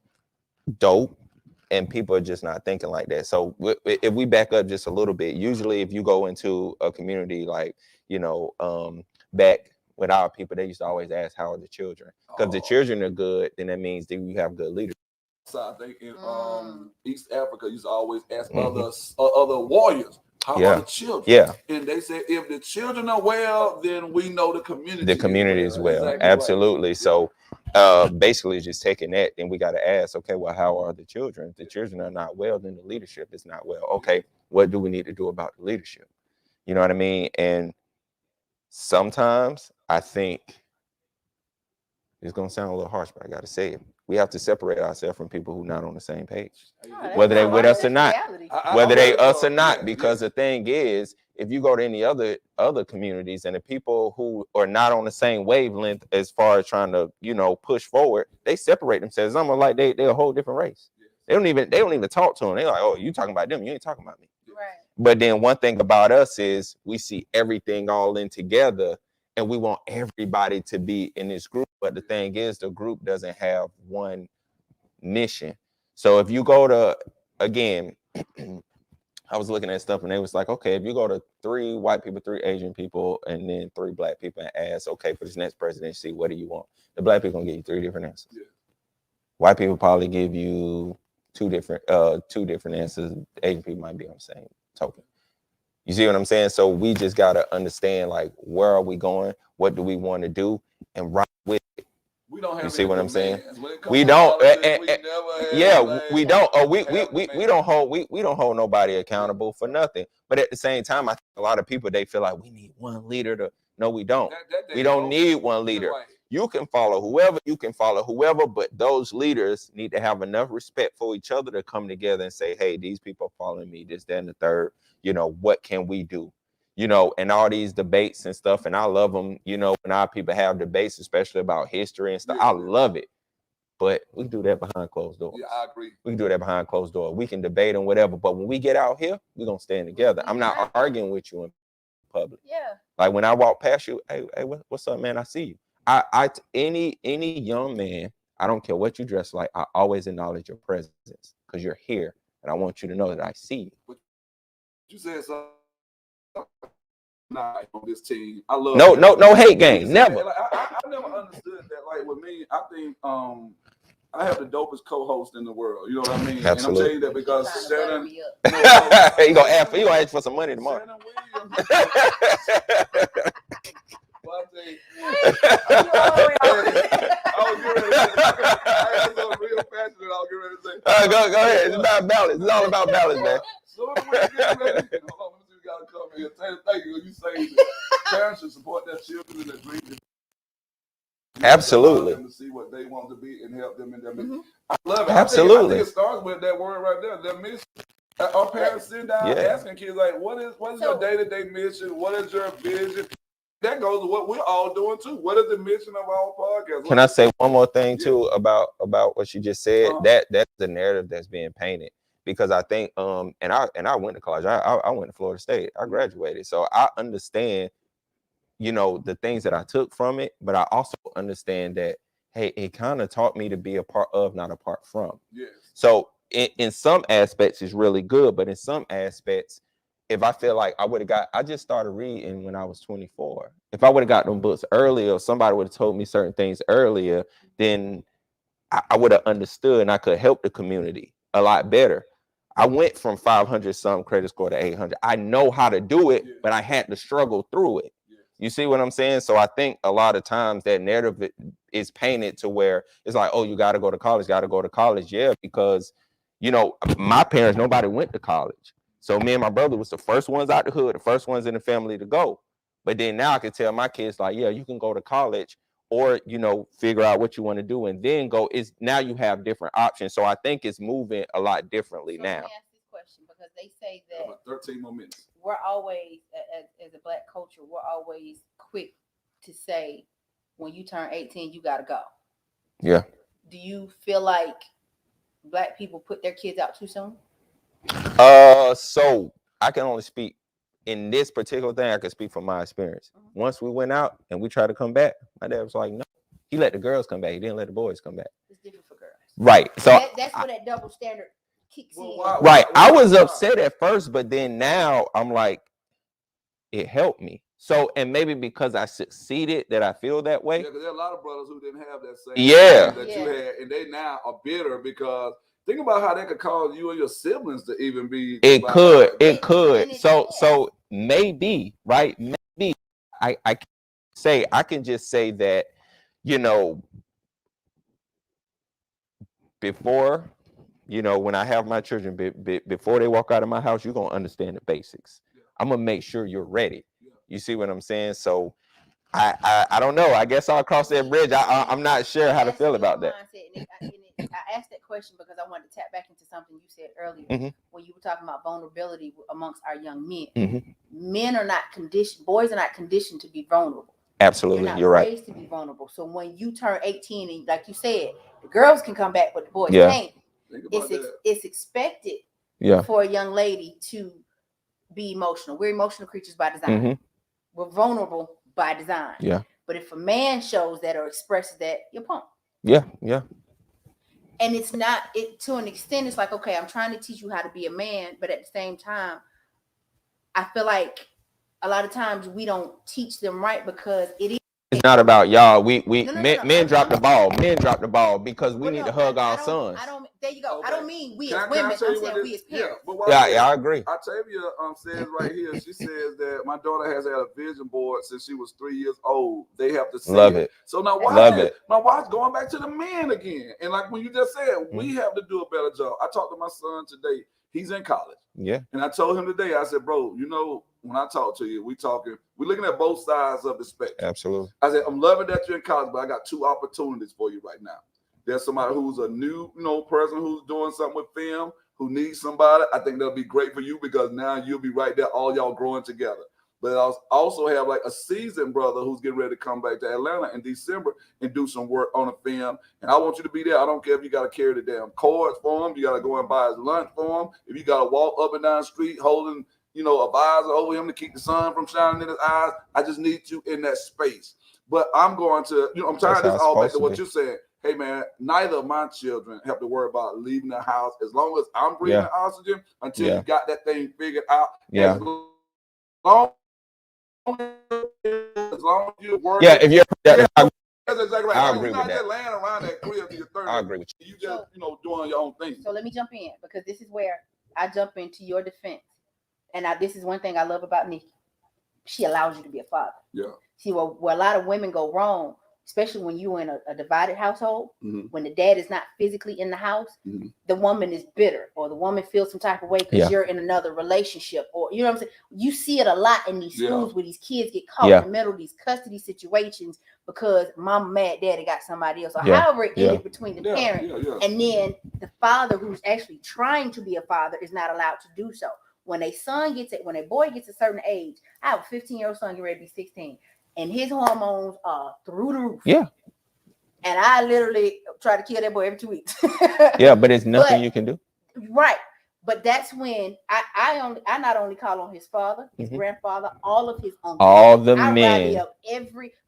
dope. And people are just not thinking like that. So if we back up just a little bit, usually if you go into a community like, back with our people, they used to always ask, how are the children? Because the children are good, then that means that you have good leaders. So I think in East Africa, used to always ask other warriors, how are the children? Yeah. And they said, if the children are well, then we know the community. The community is well. Exactly. Absolutely. Right. So basically just taking that, then we got to ask, okay, well, how are the children? If the children are not well, then the leadership is not well. Okay, what do we need to do about the leadership? You know what I mean? And sometimes I think it's going to sound a little harsh, but I got to say it. We have to separate ourselves from people who are not on the same page, whether they with us or not, because the thing is, if you go to any other communities and the people who are not on the same wavelength as far as trying to, push forward, they separate themselves. It's almost like they're a whole different race. They don't even talk to them. They're like, oh, you talking about them. You ain't talking about me. Right. But then one thing about us is we see everything all in together. And we want everybody to be in this group. But the thing is, the group doesn't have one mission. So if you go to, again, I was looking at stuff and they was like, okay, if you go to 3 white people, 3 Asian people, and then 3 black people and ask, okay, for this next presidency, what do you want? The black people gonna give you 3 different answers. Yeah. White people probably give you 2 different answers. Asian people might be on the same token. You see what I'm saying? So we just got to understand, like, where are we going? What do we want to do? And rock with it. We don't have. You see what I'm saying? We don't. We don't. Oh, we don't hold nobody accountable for nothing. But at the same time, I think a lot of people, they feel like we need one leader to. No, we don't. We don't need one leader. You can follow whoever, but those leaders need to have enough respect for each other to come together and say, hey, these people are following me, this, that, and the third. What can we do? And all these debates and stuff. And I love them, when our people have debates, especially about history and stuff. I love it. But we do that behind closed doors. Yeah, I agree. We can do that behind closed doors. We can debate and whatever. But when we get out here, we're going to stand together. I'm not arguing with you in public. Yeah. Like when I walk past you, hey, what's up, man? I see you. Any young man, I don't care what you dress like, I always acknowledge your presence because you're here. And I want you to know that I see you. You said something not on this team. I love no hate game. Never. Like, I never understood that. Like with me, I think I have the dopest co-host in the world. You know what I mean? Absolutely. And I'm telling you that because Shannon, you gonna ask for some money tomorrow. Shannon Williams. Well, I was real passionate. I'll get ready to say. Go ahead. It's about balance. It's all about balance, man. So hold on, let me see what you got to come here. Thank you. You say that parents should support their children in their dreams. Absolutely. To see what they want to be and help them in their mission. I love it. Absolutely. I think it starts with that word right there, their mission. Our parents sitting down asking kids like, what is your day-to-day mission? What is your vision? That goes to what we're all doing too. What is the mission of our podcast? Can I say one more thing too about what you just said? That's the narrative that's being painted. Because I think and I went to college. I went to Florida State. I graduated. So I understand, you know, the things that I took from it, but I also understand that, hey, it kind of taught me to be a part of, not a part from. Yes. So in some aspects it's really good, but in some aspects, if I feel like I just started reading when I was 24. If I would have got them books earlier, or somebody would have told me certain things earlier, then I would have understood and I could help the community a lot better. I went from 500 some credit score to 800. I know how to do it, but I had to struggle through it. You see what I'm saying? So I think a lot of times that narrative is painted to where it's like, oh, you got to go to college. Yeah, because, you know, my parents, nobody went to college. So me and my brother was the first ones out the hood, the first ones in the family to go. But then now I can tell my kids like, yeah, you can go to college or, you know, figure out what you want to do and then go. Is now you have different options. So I think it's moving a lot differently now. Let me ask this question because they say that 13 more minutes. We're always, as a Black culture, we're always quick to say when you turn 18, you got to go. Yeah. Do you feel like Black people put their kids out too soon? So I can only speak in this particular thing. I can speak from my experience. Once we went out and we tried to come back, my dad was like, no, he let the girls come back. He didn't let the boys come back. It's different for girls. Right. So that's where that double standard kicks in. Right. I was upset at first, but then now I'm like, it helped me. So, and maybe because I succeeded that I feel that way. Yeah, because there are a lot of brothers who didn't have that same thing that you had, and they now are bitter because think about how that could cause you and your siblings to even be. It could. So maybe, right? Maybe I can just say that, you know, before, you know, when I have my children, before they walk out of my house, you're going to understand the basics. I'm going to make sure you're ready. You see what I'm saying? So I don't know. I guess I'll cross that bridge. I'm not sure how to feel about that. I asked that question because I wanted to tap back into something you said earlier when you were talking about vulnerability amongst our young men. Men are not conditioned, boys are not conditioned to be vulnerable. Absolutely, you're right. Raised to be vulnerable. So when you turn 18 and like you said, the girls can come back, but the boys can't. It's expected for a young lady to be emotional. We're emotional creatures by design. We're vulnerable by design. Yeah. But if a man shows that or expresses that, you're pumped. Yeah. And it's not to an extent, it's like, okay, I'm trying to teach you how to be a man, but at the same time, I feel like a lot of times we don't teach them right because it's not about y'all. Men drop the ball. Men drop the ball because we need to hug our sons. There you go. Okay. I don't mean we as women. I'm saying we as parents. Yeah, I agree. Octavia says right here, she says that my daughter has had a vision board since she was 3 years old. They have to see it. So now watch going back to the men again. And like when you just said, we have to do a better job. I talked to my son today. He's in college. Yeah. And I told him today, I said, bro, you know, when I talk to you, we're looking at both sides of the spectrum. Absolutely. I said, I'm loving that you're in college, but I got two opportunities for you right now. There's somebody who's a new, person who's doing something with film, who needs somebody. I think that'll be great for you because now you'll be right there, all y'all growing together. But I also have like a seasoned brother who's getting ready to come back to Atlanta in December and do some work on a film. And I want you to be there. I don't care if you got to carry the damn cords for him. You got to go and buy his lunch for him. If you got to walk up and down the street holding, a visor over him to keep the sun from shining in his eyes. I just need you in that space. But I'm going to, I'm tying this all back to what you're saying. Hey, man, neither of my children have to worry about leaving the house as long as I'm breathing oxygen until you got that thing figured out. Yeah. As long As long as you're working. Yeah, if you're that's exactly right. I You're agree not with just that. laying around that crib till you're 30. I agree with you. You just, doing your own thing. So let me jump in, because this is where I jump into your defense. And this is one thing I love about Nikki. She allows you to be a father. Yeah. See, where a lot of women go wrong, especially when you're in a divided household, when the dad is not physically in the house, the woman is bitter, or the woman feels some type of way because you're in another relationship, or you know what I'm saying? You see it a lot in these schools where these kids get caught in the middle of these custody situations because mama mad, daddy got somebody else, or however it ended between the parents. And then the father, who's actually trying to be a father, is not allowed to do so. When a boy gets a certain age, I have a 15-year-old son getting ready to be 16. And his hormones are through the roof. Yeah. And I literally try to kill that boy every 2 weeks. Yeah, but it's nothing you can do. Right. But that's when I not only call on his father, his grandfather, all of his uncles. All the men.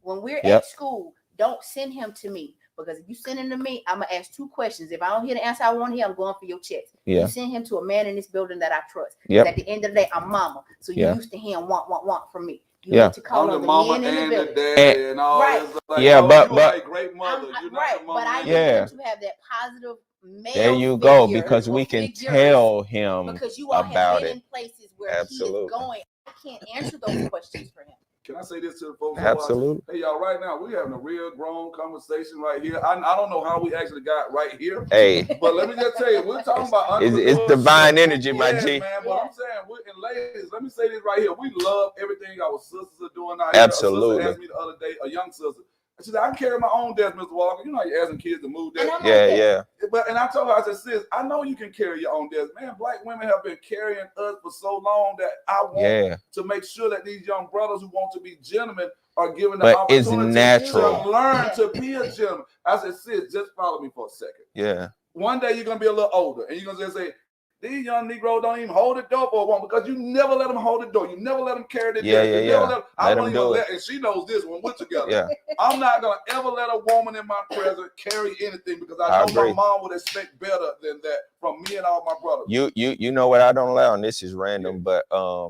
When we're at school, don't send him to me. Because if you send him to me, I'm going to ask 2 questions. If I don't hear the answer I want to hear, I'm going for your checks. You send him to a man in this building that I trust. At the end of the day, I'm mama. So you used to hear want from me. You need to call on the mama men in the building. Daddy and all this. Like, but a great mother. You're not the mama. But I need him to have that positive male there you go, because we can tell him because you all about have been it. in places where he is going. I can't answer those questions for him. Can I say this to the folks? Absolutely. Hey, y'all, right now, we're having a real grown conversation right here. I don't know how we actually got right here. Hey. But let me just tell you, we're talking about it's divine energy, my G. Man, but I'm saying, and ladies, let me say this right here. We love everything our sisters are doing out here. Absolutely. A sister asked me the other day, a young sister. She said, I can carry my own desk, Mr. Walker. You know, you're asking kids to move desk. Yeah. And I told her, I said, sis, I know you can carry your own desk. Man, black women have been carrying us for so long that I want to make sure that these young brothers who want to be gentlemen are given the opportunity to learn to be a gentleman. I said, sis, just follow me for a second. Yeah. One day you're going to be a little older, and you're going to just say, these young Negroes don't even hold the door for a woman, because you never let them hold the door. You never let them carry the desk. I won't even let, and she knows this when we're together. I'm not going to ever let a woman in my presence carry anything, because I know my mom would expect better than that from me and all my brothers. You know what I don't allow, and this is random, but I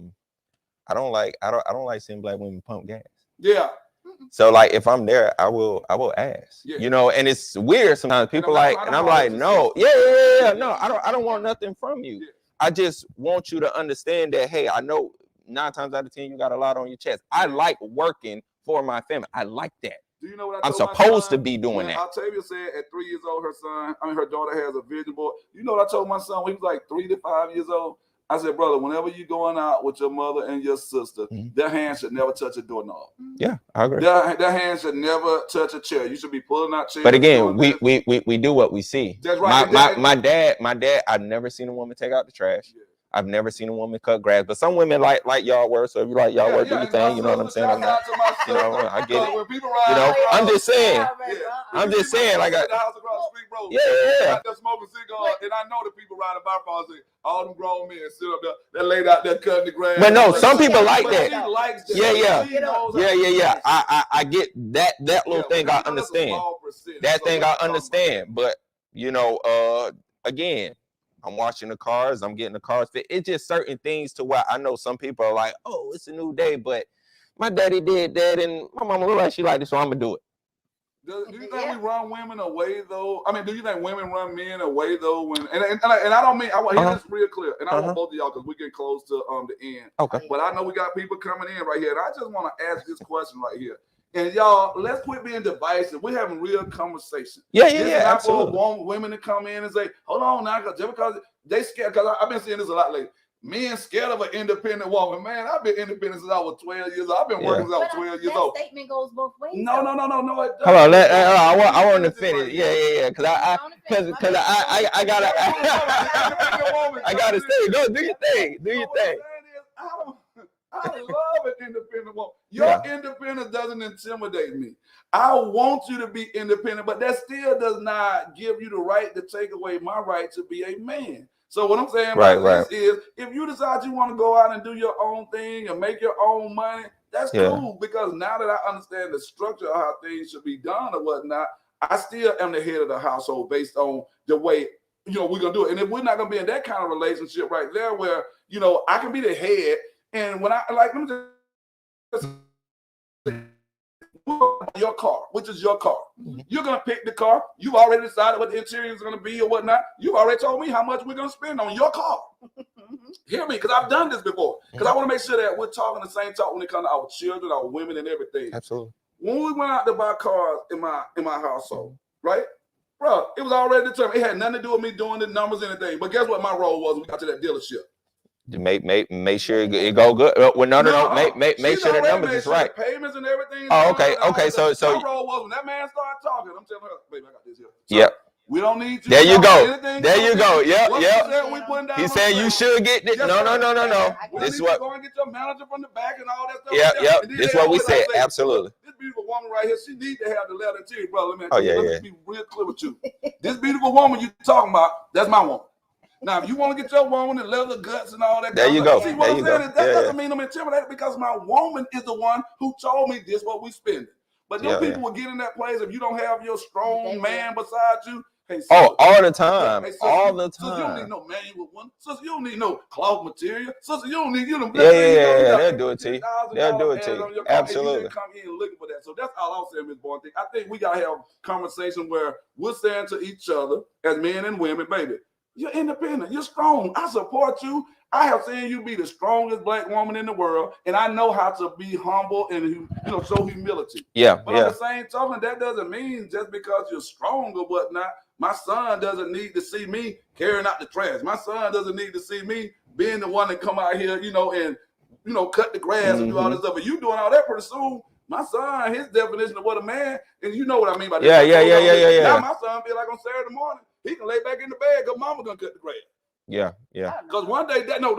don't like seeing black women pump gas. Yeah. So like if I'm there, I will ask. You know, and it's weird sometimes. People and I'm like, no, no, I don't want nothing from you. I just want you to understand that, hey, I know 9 times out of 10 you got a lot on your chest. I like working for my family. I like that. Do you know what I'm supposed to be doing that. Octavia said at 3 years old, her daughter has a vision board. You know what I told my son when he was like 3 to 5 years old? I said, brother, whenever you're going out with your mother and your sister, their hands should never touch a doorknob. Yeah, I agree. Their hands should never touch a chair. You should be pulling out chairs. But again, we do what we see. That's right. My dad, I've never seen a woman take out the trash. Yeah. I've never seen a woman cut grass. But some women like y'all work. So if you like y'all work, do your thing. You know what I'm saying? I'm not, you know, I get it. You know, I'm just saying. I'm just saying, like, the house across the street, bro. Yeah. Out there smoking cigars, and I know the people riding by for say, all them grown men sit up there, they're laid out there cutting the grass. But no, some people like that. She likes that. Yeah. I get that little thing. I understand. That thing I understand. But you know, again, I'm washing the cars. I'm getting the cars fit. It's just certain things to where I know some people are like, oh, it's a new day, but my daddy did that, and my mama look like she liked it, so I'm gonna do it. Do you think we run women away though? I mean, do you think women run men away though? When and I don't mean I want to hear this real clear, and I want both of y'all because we're getting close to the end. Okay. But I know we got people coming in right here, and I just want to ask this question right here. And y'all, let's quit being divisive. We're having real conversation. Yeah, absolutely. For women to come in and say, "Hold on now," just because they scared. Because I've been seeing this a lot lately. Men scared of an independent woman. Man, I've been independent since I was 12 years old. I've been working since I was 12 years old. That statement goes both ways. No. It doesn't. Hold on, I want to finish. Yeah. Because I gotta say, no, do your thing. I love an independent woman. Your independence doesn't intimidate me. I want you to be independent, but that still does not give you the right to take away my right to be a man. So what I'm saying about this is, if you decide you want to go out and do your own thing and make your own money, that's cool. Because now that I understand the structure of how things should be done or whatnot, I still am the head of the household based on the way, you know, we're going to do it. And if we're not going to be in that kind of relationship right there where, you know, I can be the head, and when I, like, let me just your car, which is your car. You're gonna pick the car. You've already decided what the interior is gonna be or whatnot. You've already told me how much we're gonna spend on your car. Hear me, because I've done this before. Because I want to make sure that we're talking the same talk when it comes to our children, our women, and everything. Absolutely. When we went out to buy cars in my household, right, bro, it was already determined. It had nothing to do with me doing the numbers and anything. But guess what my role was when we got to that dealership? Make sure it go good. Well, no. Make sure the numbers is right. The payments and everything. Oh, okay. So my role was when that man started talking, I'm telling her, baby, I got this here. So, yep. We don't need to. There you go. There you go. Yep. He said you should get this. No. This is what. Go and get your manager from the back and all that stuff. Yep. This is what we said. Absolutely. This beautiful woman right here, she needs to have the leather interior, brother. Let me be real clear with you. This beautiful woman you talking about, that's my woman. Now, if you want to get your woman and leather guts and all that, there you go. See what I'm saying? That doesn't mean I'm intimidated because my woman is the one who told me this what we spending. But those people will get in that place if you don't have your strong man beside you. Hey, sister, all the time. Sister, all the time. Sister, you don't need no manual one. Sister, you don't need no cloth material. Sister, you don't need they'll do it to you. They'll do it to you. Absolutely. You didn't come in looking for that. So that's all I'm saying, Ms. Boynton. I think we gotta have conversation where we're saying to each other as men and women, baby, you're independent. You're strong. I support you. I have seen you be the strongest black woman in the world, and I know how to be humble and show humility. But on the same token, that doesn't mean just because you're strong or whatnot. My son doesn't need to see me carrying out the trash. My son doesn't need to see me being the one that come out here, and cut the grass and do all this stuff. But you doing all that pretty soon. My son, his definition of what a man, and you know what I mean by that. Yeah. Now my son feel like on Saturday morning, he can lay back in the bed because mama gonna cut the grass. Yeah. Because one day that no,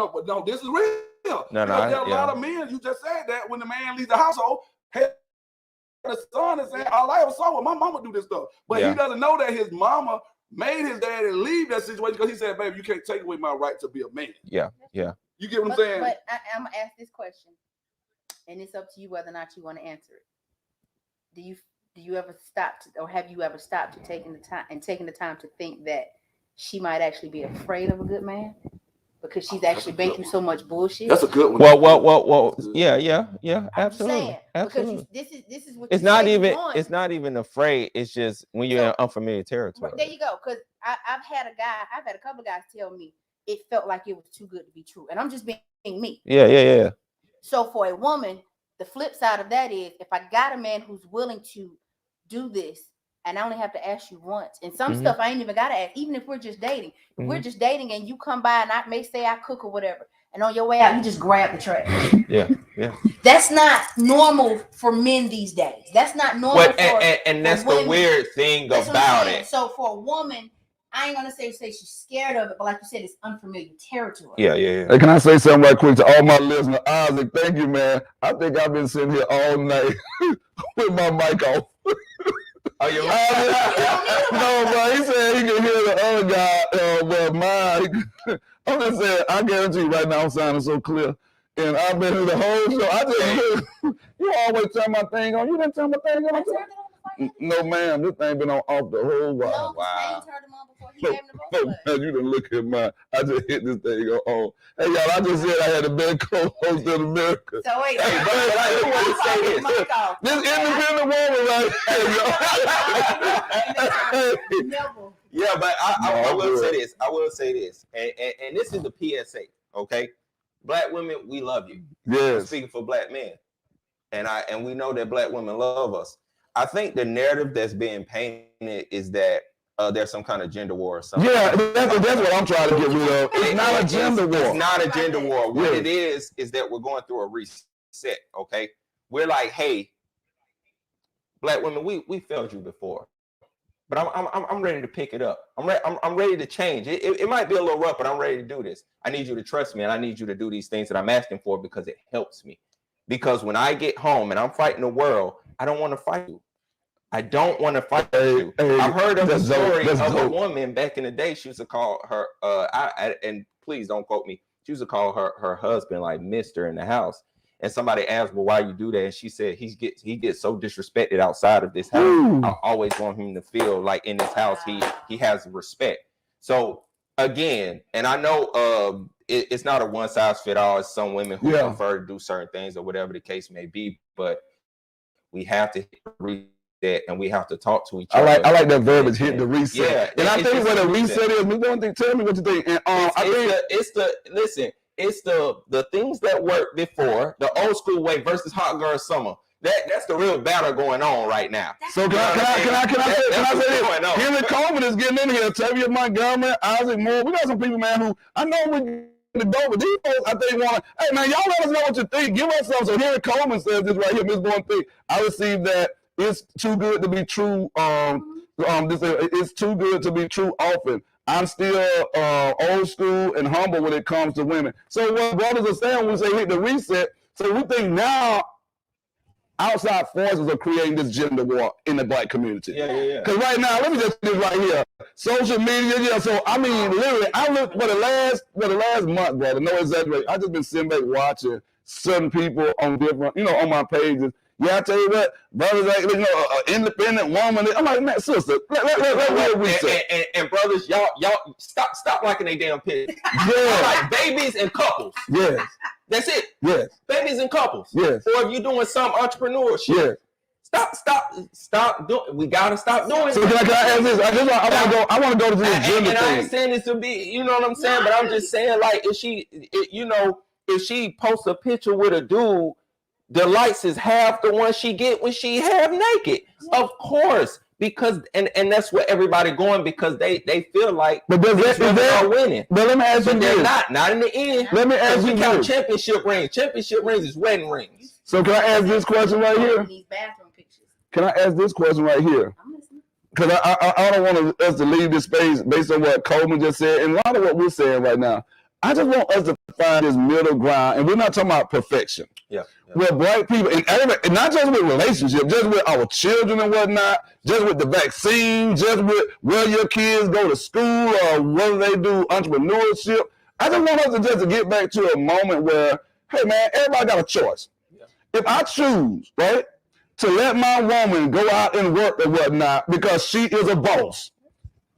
this is real. No, there are a lot of men. You just said that when the man leaves the household, the son is saying, all I ever saw was my mama do this stuff. But he doesn't know that his mama made his daddy leave that situation because he said, baby, you can't take away my right to be a man. Yeah. You get what I'm saying? But I'm gonna ask this question, and it's up to you whether or not you want to answer it. Do you ever stop or have you ever stopped to taking the time to think that she might actually be afraid of a good man because she's actually been through so much bullshit? That's a good one. Well. Yeah. Absolutely. Because this is what it's not even afraid. It's just when you're in unfamiliar territory. There you go. Because I've had a couple of guys tell me it felt like it was too good to be true, and I'm just being me. Yeah. So for a woman, the flip side of that is if I got a man who's willing to do this, and I only have to ask you once, and some stuff I ain't even gotta ask, even if we're just dating. If we're just dating and you come by and I may say I cook or whatever, and on your way out you just grab the trash. Yeah. That's not normal for men these days. That's not normal. And that's the weird thing about it. So for a woman, I ain't gonna say she's scared of it, but like you said, it's unfamiliar territory. Yeah. Hey, can I say something right quick to all my listeners? Isaac, thank you, man. I think I've been sitting here all night with my mic off. Oh, you no, but he said he can hear the other guy, but mine. I'm just saying, I guarantee you right now I'm sounding so clear. And I've been here the whole show. I just hear you always turn my thing on. You didn't turn my thing on. No, ma'am, this thing been on off the whole while. No, wow. Turned him on before he gave him the man, you didn't look at mine. I just hit this thing on. Hey, y'all, I just said I had the best co-host in America. So wait, I want to say this independent woman right here. Yeah, but I will say this. I will say this. And this is the PSA, okay? Black women, we love you. Yes. I'm speaking for black men. And we know that black women love us. I think the narrative that's being painted is that there's some kind of gender war or something. Yeah, that's what I'm trying to get rid of. It's not a gender war. It's not a gender war. What it is that we're going through a reset, okay? We're like, hey, black women, we failed you before. But I'm ready to pick it up. I'm ready to change. It might be a little rough, but I'm ready to do this. I need you to trust me, and I need you to do these things that I'm asking for because it helps me. Because when I get home and I'm fighting the world, I don't want to fight you. I don't want to fight you. I've heard of a story of a woman back in the day. She used to call her, and please don't quote me. She used to call her husband like Mister in the house. And somebody asked, well, why you do that? And she said, he gets so disrespected outside of this house. I always want him to feel like in this house he has respect. So again, and I know it's not a one size fit all. It's some women who prefer to do certain things or whatever the case may be, but we have to read that and we have to talk to each other. I like that verbiage, hit the reset. Yeah, and I think what a reset is, me one thing, tell me what you think. And it's the things that worked before, the old school way versus hot girl summer. That's the real battle going on right now. So can I say this? Henry Coleman is getting in here. Tavia Montgomery, Isaac Moore. We got some people, man, who I know we the door, but these folks, I think, want to, hey, man, y'all let us know what you think. Give us some. So Henry Coleman says this right here. This one thing. I received that it's too good to be true. It's too good to be true often. I'm still old school and humble when it comes to women. So what brothers are saying when we say hit the reset, so we think now outside forces are creating this gender war in the black community. Yeah. Because right now, let me just do this right here. Social media, so I mean, literally, I looked for the last month, brother, no exaggeration. I just been sitting back watching certain people on different, on my pages. Yeah, I tell you what, brothers, like, an independent woman. I'm like, man, sister, let reset. And brothers, y'all stop liking they damn pictures. Yeah. Like babies and couples. Yes. That's it. Yes. Babies and couples. Yes. Or if you're doing some entrepreneurship. Yes. Stop doing. We gotta stop doing. So can I ask this? I want to go to this gender thing. I ain't saying this to be, you know what I'm saying, but I'm just saying, like, if she posts a picture with a dude, the likes is half the one she get when she half naked. Of course, because and that's what everybody going because they feel like these women are winning. But let me ask you this. Not in the end. Let me ask you this. Championship rings. Championship rings is wedding rings. So can I ask this question right here? Can I ask this question right here? Because I don't want us to leave this space based on what Coleman just said and a lot of what we're saying right now. I just want us to find this middle ground, and we're not talking about perfection. Yeah. Where black people, and not just with relationships, just with our children and whatnot, just with the vaccine, just with where your kids go to school or whether they do entrepreneurship. I just want us to get back to a moment where, hey man, everybody got a choice. Yeah. If I choose, right, to let my woman go out and work or whatnot because she is a boss,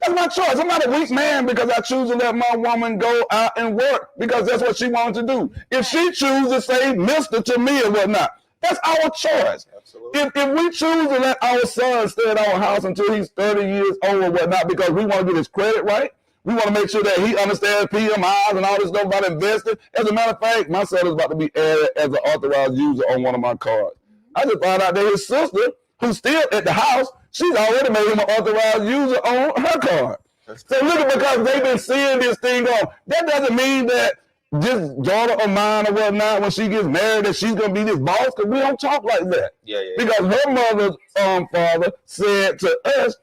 that's my choice. I'm not a weak man because I choose to let my woman go out and work because that's what she wanted to do. If she chooses to say Mr. to me or whatnot, that's our choice. Absolutely. If we choose to let our son stay at our house until he's 30 years old or whatnot because we want to get his credit right, we want to make sure that he understands PMIs and all this stuff about investing. As a matter of fact, my son is about to be added as an authorized user on one of my cards. I just found out that his sister, who's still at the house, she's already made him an authorized user on her card. So look at, because they've been seeing this thing on. That doesn't mean that this daughter of mine or whatnot, when she gets married, that she's going to be this boss, because we don't talk like that. Yeah. Because her mother's father said to us,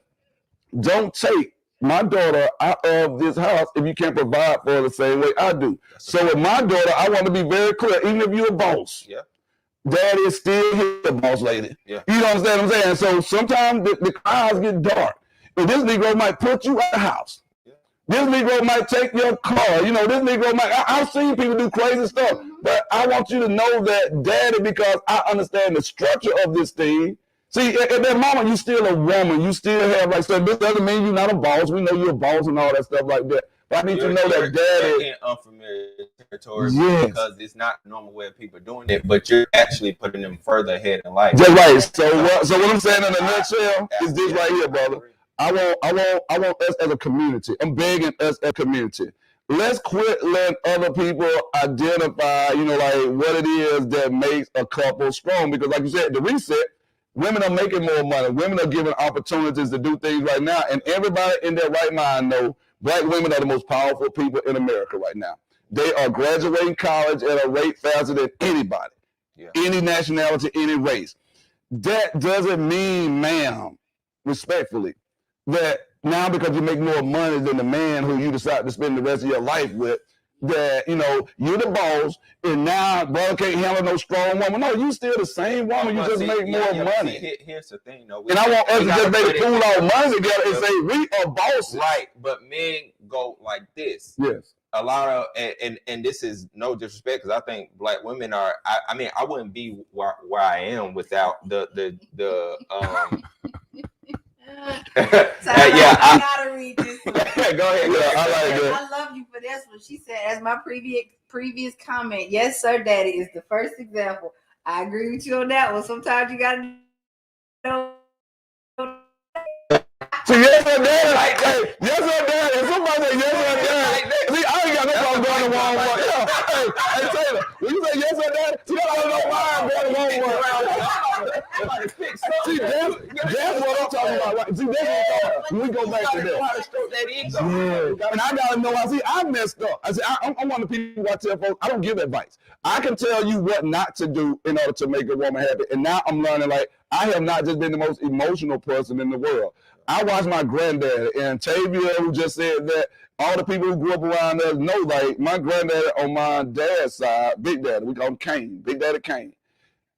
don't take my daughter out of this house if you can't provide for her the same way I do. So with my daughter, I want to be very clear, even if you're a boss. Yeah. Dad is still here, boss lady. Yeah. You understand what I'm saying? So sometimes the clouds get dark. But this Negro might put you out the house. Yeah. This Negro might take your car. This Negro might, I've seen people do crazy stuff. But I want you to know that daddy, because I understand the structure of this thing. See, at that moment, you're still a woman. You still have, like, so this doesn't mean you're not a boss. We know you're a boss and all that stuff like that. But I need to know that daddy. In unfamiliar territory, because it's not the normal way of people doing it, but you're actually putting them further ahead in life. Just right. So what I'm saying in a nutshell is this right here, brother. I want us as a community. I'm begging us as a community. Let's quit letting other people identify, like what it is that makes a couple strong. Because like you said, the reset, women are making more money. Women are given opportunities to do things right now. And everybody in their right mind know Black women are the most powerful people in America right now. They are graduating college at a rate faster than anybody, any nationality, any race. That doesn't mean, ma'am, respectfully, that now because you make more money than the man who you decide to spend the rest of your life with, that, you're the boss, and now brother can't handle no strong woman. No, you still the same woman, you just make more money. Here's the thing, though. And I want us to just make pool our money together and say, we are bosses. Right, but men go like this. Yes. A lot of, and this is no disrespect, because I think Black women are, I wouldn't be where I am without the I gotta read this one. Go ahead. Yeah, I like that. I love you for this one. She said, as my previous comment, yes, sir, daddy is the first example. I agree with you on that one. Sometimes you gotta know. See, yes, sir, daddy. Hey, yes, sir, daddy. If somebody say yes, sir, daddy. See, I ain't got no problem going the wrong way. Yeah. Hey, Taylor, when you say yes, sir, daddy, see, I don't know why I'm going the wrong way. See, that's what I'm talking about. Right? See, that's what I'm talking about. When we go back to that. Yeah. And I gotta know. I messed up. I'm one of the people who I tell folks, I don't give advice. I can tell you what not to do in order to make a woman happy. And now I'm learning, like, I have not just been the most emotional person in the world. I watched my granddad, and Tavia, who just said that, all the people who grew up around us know, like, my granddad on my dad's side, Big Daddy, we call him Kane, Big Daddy Kane.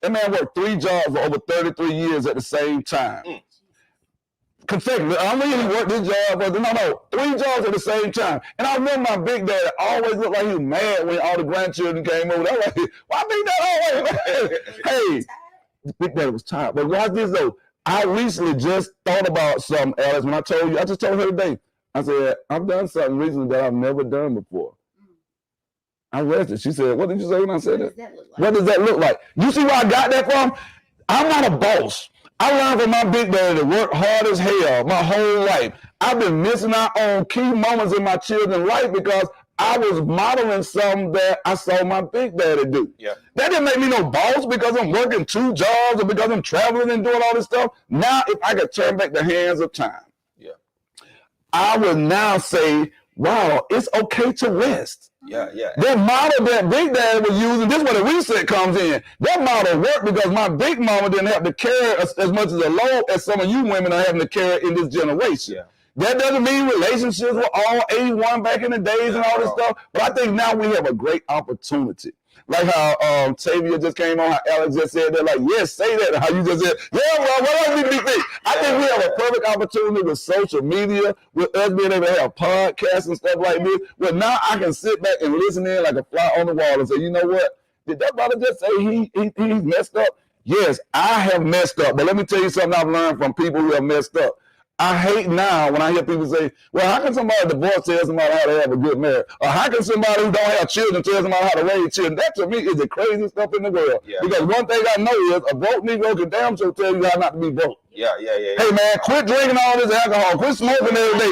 That man worked 3 jobs for over 33 years at the same time. Consecutively. I mean, he worked this job, but 3 jobs at the same time. And I remember my Big Daddy always looked like he was mad when all the grandchildren came over. I was like, why Big Daddy always? Hey, Big Daddy was tired. But watch this, though. I recently just thought about something, Alice, when I just told her today. I said, I've done something recently that I've never done before. I rested. She said, what did you say when I said that? What does that look like? You see where I got that from? I'm not a boss. I learned from my Big Daddy to work hard as hell my whole life. I've been missing out on key moments in my children's life because I was modeling something that I saw my Big Daddy do. Yeah. That didn't make me no boss because I'm working 2 jobs or because I'm traveling and doing all this stuff. Now, if I could turn back the hands of time, I would now say, wow, it's okay to rest. Yeah. That model that Big Daddy was using, this is where the reset comes in. That model worked because my big mama didn't have to carry as much as a load as some of you women are having to carry in this generation. Yeah. That doesn't mean relationships were all 81 back in the days and all this stuff, but I think now we have a great opportunity. Like how Tavia just came on, how Alex just said that, like, yes, say that, how you just said, yeah, well, what else did we think? I think we have a perfect opportunity with social media, with us being able to have podcasts and stuff like this, where now I can sit back and listen in like a fly on the wall and say, you know what, did that brother just say he's messed up? Yes, I have messed up, but let me tell you something I've learned from people who have messed up. I hate now when I hear people say, well, how can somebody divorce tell somebody how to have a good marriage? Or how can somebody who don't have children tell somebody how to raise children? That to me is the craziest stuff in the world. Yeah. Because one thing I know is a broke Negro can damn sure tell you how not to be broke. Yeah. Hey, man, quit drinking all this alcohol. Quit smoking every day.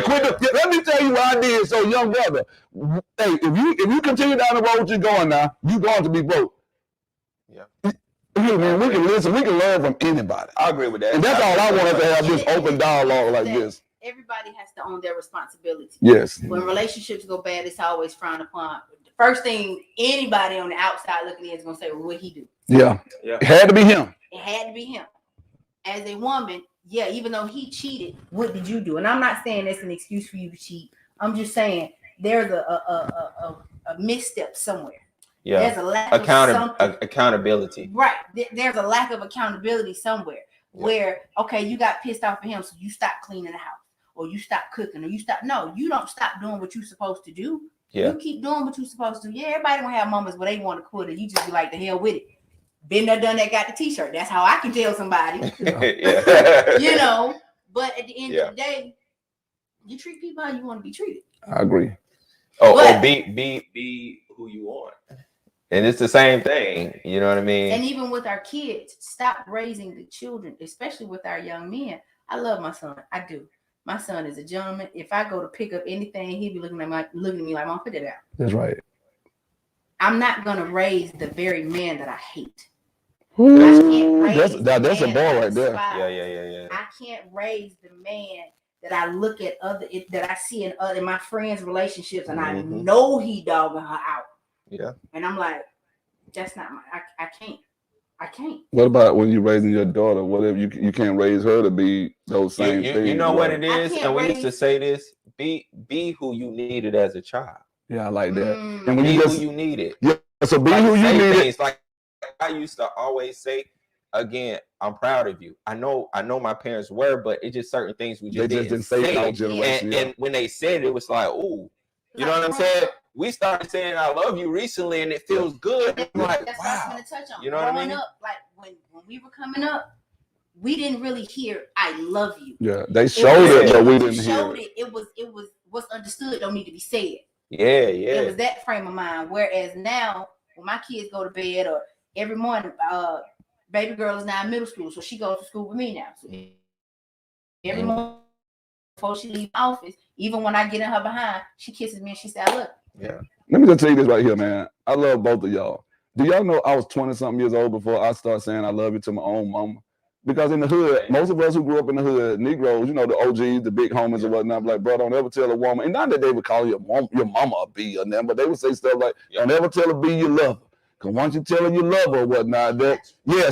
Let me tell you what I did. So, young brother, hey, if you continue down the road you're going now, you're going to be broke. Yeah. Hey, man, we can listen. We can learn from anybody. I agree with that. And that's all I want us to have, this open dialogue like this. Everybody has to own their responsibility. Yes. When relationships go bad, it's always frowned upon. The first thing anybody on the outside looking in is going to say, well, what'd he do? Yeah. It had to be him. It had to be him. As a woman, yeah, even though he cheated, what did you do? And I'm not saying that's an excuse for you to cheat. I'm just saying there's a misstep somewhere. Yeah, there's a lack of accountability. Right. There's a lack of accountability somewhere where, okay, you got pissed off at him, so you stop cleaning the house, or you stop cooking, or you stop. No, you don't stop doing what you're supposed to do. Yeah. You keep doing what you're supposed to. Yeah, everybody gonna have moments where they want to quit, and you just be like, the hell with it. Been there, done that, got the t-shirt. That's how I can tell somebody. You know, but at the end of the day, you treat people how you want to be treated. I agree. Or be who you want. And it's the same thing, you know what I mean? And even with our kids, stop raising the children, especially with our young men. I love my son. I do. My son is a gentleman. If I go to pick up anything, he'd be looking at me like, Mom, put it out. That's right. I'm not gonna raise the very man that I hate. Ooh, that's a ball right there. Yeah. I can't raise the man that I look at that I see in my friends' relationships, and I know he dogging her out. Yeah. And I'm like, that's not I can't. What about when you're raising your daughter? Whatever you can't raise her to be those same things. You know what it is? And we used to say this, be who you needed as a child. Yeah, I like that. And when who you needed. Yeah. So be who you needed. Like I used to always say, again, I'm proud of you. I know my parents were, but it's just certain things we just didn't say. And when they said it, it was like, ooh, you know what I'm saying? We started saying I love you recently, and it feels good. I'm like, that's wow. what I was going to touch on. You know what I mean? Up, like when we were coming up, we didn't really hear "I love you." Yeah, they showed it, but we didn't hear it. It was what's understood don't need to be said. Yeah. It was that frame of mind. Whereas now, when my kids go to bed or every morning, baby girl is now in middle school, so she goes to school with me now. So every morning before she leaves the office, even when I get in her behind, she kisses me and she said, "Look." Yeah. Let me just tell you this right here, man. I love both of y'all. Do y'all know I was 20-something years old before I started saying I love you to my own mama? Because in the hood, most of us who grew up in the hood, Negroes, you know, the OGs, the big homies and whatnot, like, bro, don't ever tell a woman. And not that they would call your mama a B or nothing, but they would say stuff like, don't ever tell a B you love her. Because once you tell her you love her or whatnot,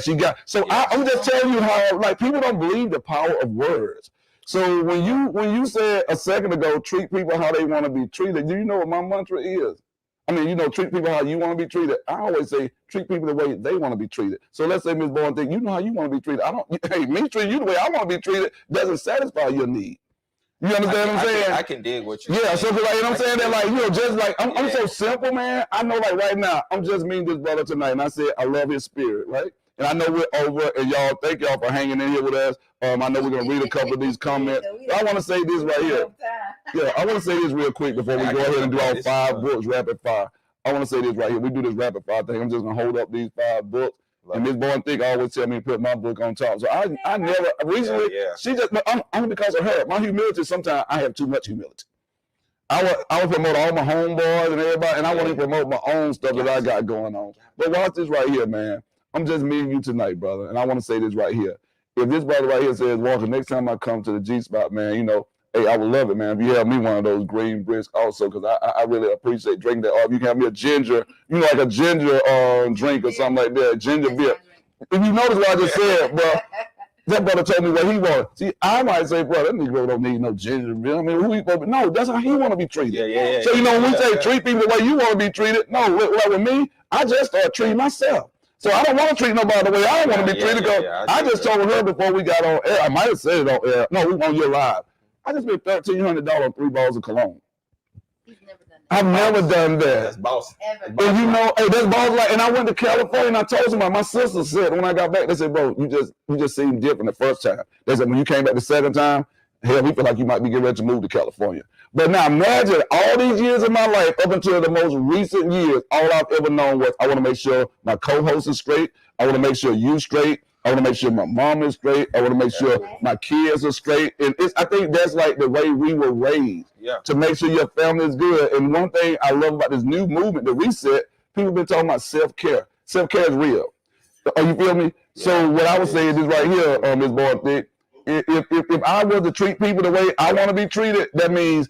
she got. So I'm just telling you how, like, people don't believe the power of words. So when you said a second ago, treat people how they want to be treated, do you know what my mantra is? I mean, you know, treat people how you want to be treated. I always say treat people the way they want to be treated. So let's say Ms. Bowen think you know how you want to be treated. Me treating you the way I want to be treated doesn't satisfy your need. You understand what I'm saying? I can dig what you're saying. So like, you know what I'm saying? That like, you know, just like I'm so simple, man. I know like right now, I'm just meeting this brother tonight, and I said I love his spirit, right? And I know we're over, and y'all, thank y'all for hanging in here with us. I know we're gonna read a couple of these comments. I want to say this right here. I want to say this real quick before we go ahead and do our 5 books rapid fire. I want to say this right here. We do this rapid fire thing. I'm just gonna hold up these 5 books. And Ms. Bowen Thick always tell me to put my book on top. So I never recently she just only because of her. My humility, sometimes I have too much humility. I would promote all my homeboys and everybody, and I want to promote my own stuff that I got going on. But watch this right here, man. I'm just meeting you tonight, brother, and I want to say this right here. If this brother right here says, Walker, next time I come to the G spot, man, you know, hey, I would love it, man. If you have me one of those green bricks also, because I really appreciate drinking that. Or if you can have me a ginger, you know, like a ginger drink or something like that, ginger beer. If you notice what I just said, bro, that brother told me what he wanted. See, I might say, bro, that nigga don't need no ginger beer. I mean, who he supposed to? No, that's how he want to be treated. So, you know, when we say treat people the way you want to be treated, no, like with me, I just start treating myself. So I don't want to treat nobody the way I want to be treated. I just told her before we got on air, I might have said it on air. No, we on your live. I just spent $1,300 on 3 bottles of cologne. I've never done that. That's boss. And you know, hey, that's boss. Like, and I went to California and I told somebody, my sister said when I got back, they said, bro, you just seemed different the first time. They said when you came back the second time, hell, we feel like you might be getting ready to move to California. But now imagine all these years of my life, up until the most recent years, all I've ever known was I want to make sure my co-host is straight. I want to make sure you straight. I want to make sure my mom is straight. I want to make sure my kids are straight. And I think that's like the way we were raised to make sure your family is good. And one thing I love about this new movement, the reset, people have been talking about self-care. Self-care is real. Oh, you feel me? So what I would say is this right here, Ms. Bowen Thick. If I was to treat people the way I want to be treated, that means,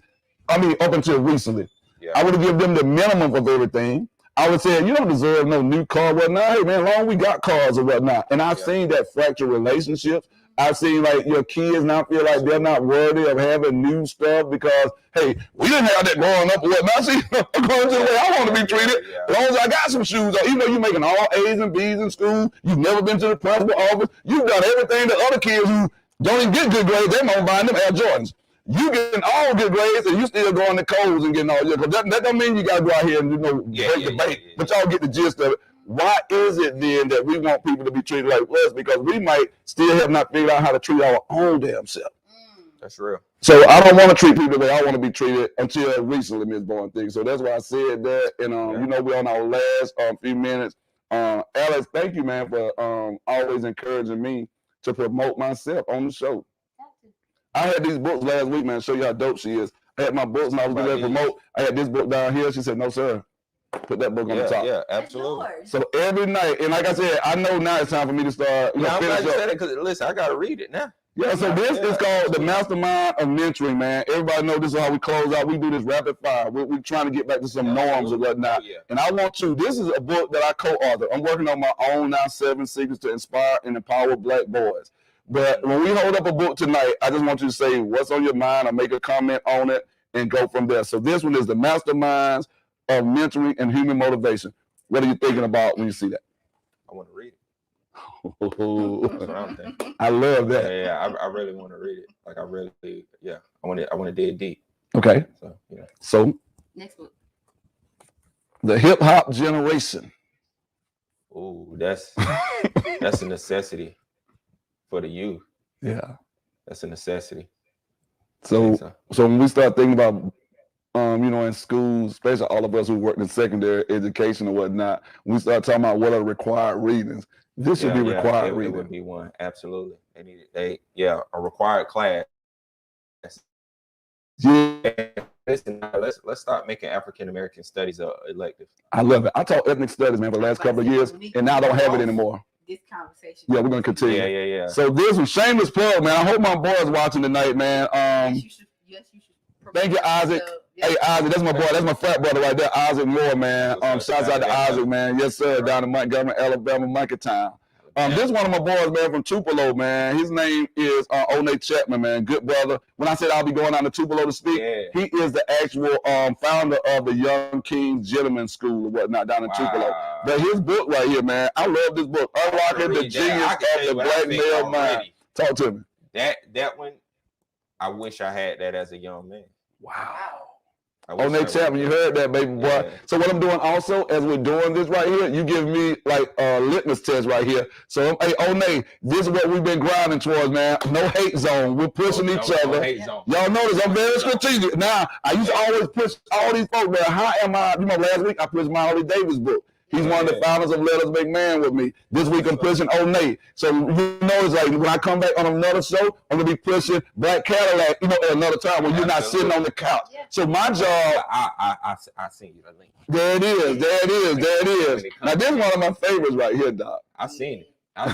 up until recently, I would give them the minimum of everything. I would say, you don't deserve no new car, whatnot. Hey, man, long we got cars or whatnot. And I've seen that fracture relationships. I've seen, like, your kids now feel like they're not worthy of having new stuff because, hey, we didn't have that growing up or whatnot. See, according to the way I want to be treated, as long as I got some shoes on, even though you're making all A's and B's in school, you've never been to the principal office, you've done everything that other kids who don't even get good grades, they're not buying them Air Jordans. You getting all good grades and you still going to Kohl's and getting all your, because that don't mean you got to go out here and break the bank, but y'all get the gist of it. Why is it then that we want people to be treated like us? Because we might still have not figured out how to treat our own damn self. That's real. So I don't want to treat people the way I want to be treated until recently, Ms. Bowen Thick. So that's why I said that. And you know, we're on our last few minutes. Alex, thank you, man, for always encouraging me to promote myself on the show. I had these books last week, man, show you how dope she is. I had my books and I was going to promote. I had this book down here. She said, no, sir. Put that book on the top. Yeah, absolutely. So every night, and like I said, I know now it's time for me to start. I'm glad you said it because, listen, I got to read it now. Yeah, so this is called the Mastermind of Mentoring, man. Everybody know this is how we close out. We do this rapid fire. We're trying to get back to some norms and whatnot. And I want to, this is a book that I co-authored. I'm working on my own now, 7 Secrets to Inspire and Empower Black Boys. But when we hold up a book tonight, I just want you to say what's on your mind or make a comment on it and go from there. So this one is the Masterminds of Mentoring and Human Motivation. What are you thinking about when you see that? I want to read it. I love that. Yeah, I really want to read it. Like I really, I want to dig deep. Okay. So, yeah. So next book. The Hip Hop Generation. Oh, that's a necessity for the youth. Yeah. That's a necessity. So when we start thinking about in schools, especially all of us who work in secondary education and whatnot, we start talking about what are required readings. This should be required reading. It would be one, absolutely. A required class. Yeah. Listen, let's start making African American studies elective. I love it. I taught ethnic studies, man, for the last couple of years, and now I don't have it anymore. This conversation. Yeah, we're gonna continue. Yeah. So this was shameless plug, man. I hope my boys watching tonight, man. Yes, you should. Thank you, Isaac. Hey, Isaac, that's my boy. That's my frat brother right there, Isaac Moore, man. Shouts out to Isaac, man. Yes, sir. Down in Montgomery, Alabama, Monkey Town. This one of my boys, man, from Tupelo, man. His name is Onay Chapman, man. Good brother. When I said I'll be going down to Tupelo to speak, he is the actual founder of the Young Kings Gentleman School or whatnot down in Tupelo. But his book right here, man, I love this book, Unlocking the Genius of the Black Male Mind. Talk to me. That one, I wish I had that as a young man. Wow. Onay Chapman, you heard that, baby boy. Yeah. So what I'm doing also, as we're doing this right here, you give me like a litmus test right here. So, hey, Onay, this is what we've been grinding towards, man. No hate zone. We're pushing each other. Y'all notice I'm very strategic. Now, I used to always push all these folks, man. How am I? Last week I pushed my Holly Davis book. He's one of the founders of Let Us Make Man with me. This week I'm pushing Onay. So you know, it's like when I come back on another show, I'm gonna be pushing Black Cadillac, at another time when you're not sitting on the couch. Yeah. So my job. I seen you. There it is. Now this is one of my favorites right here, Doc. I seen it. I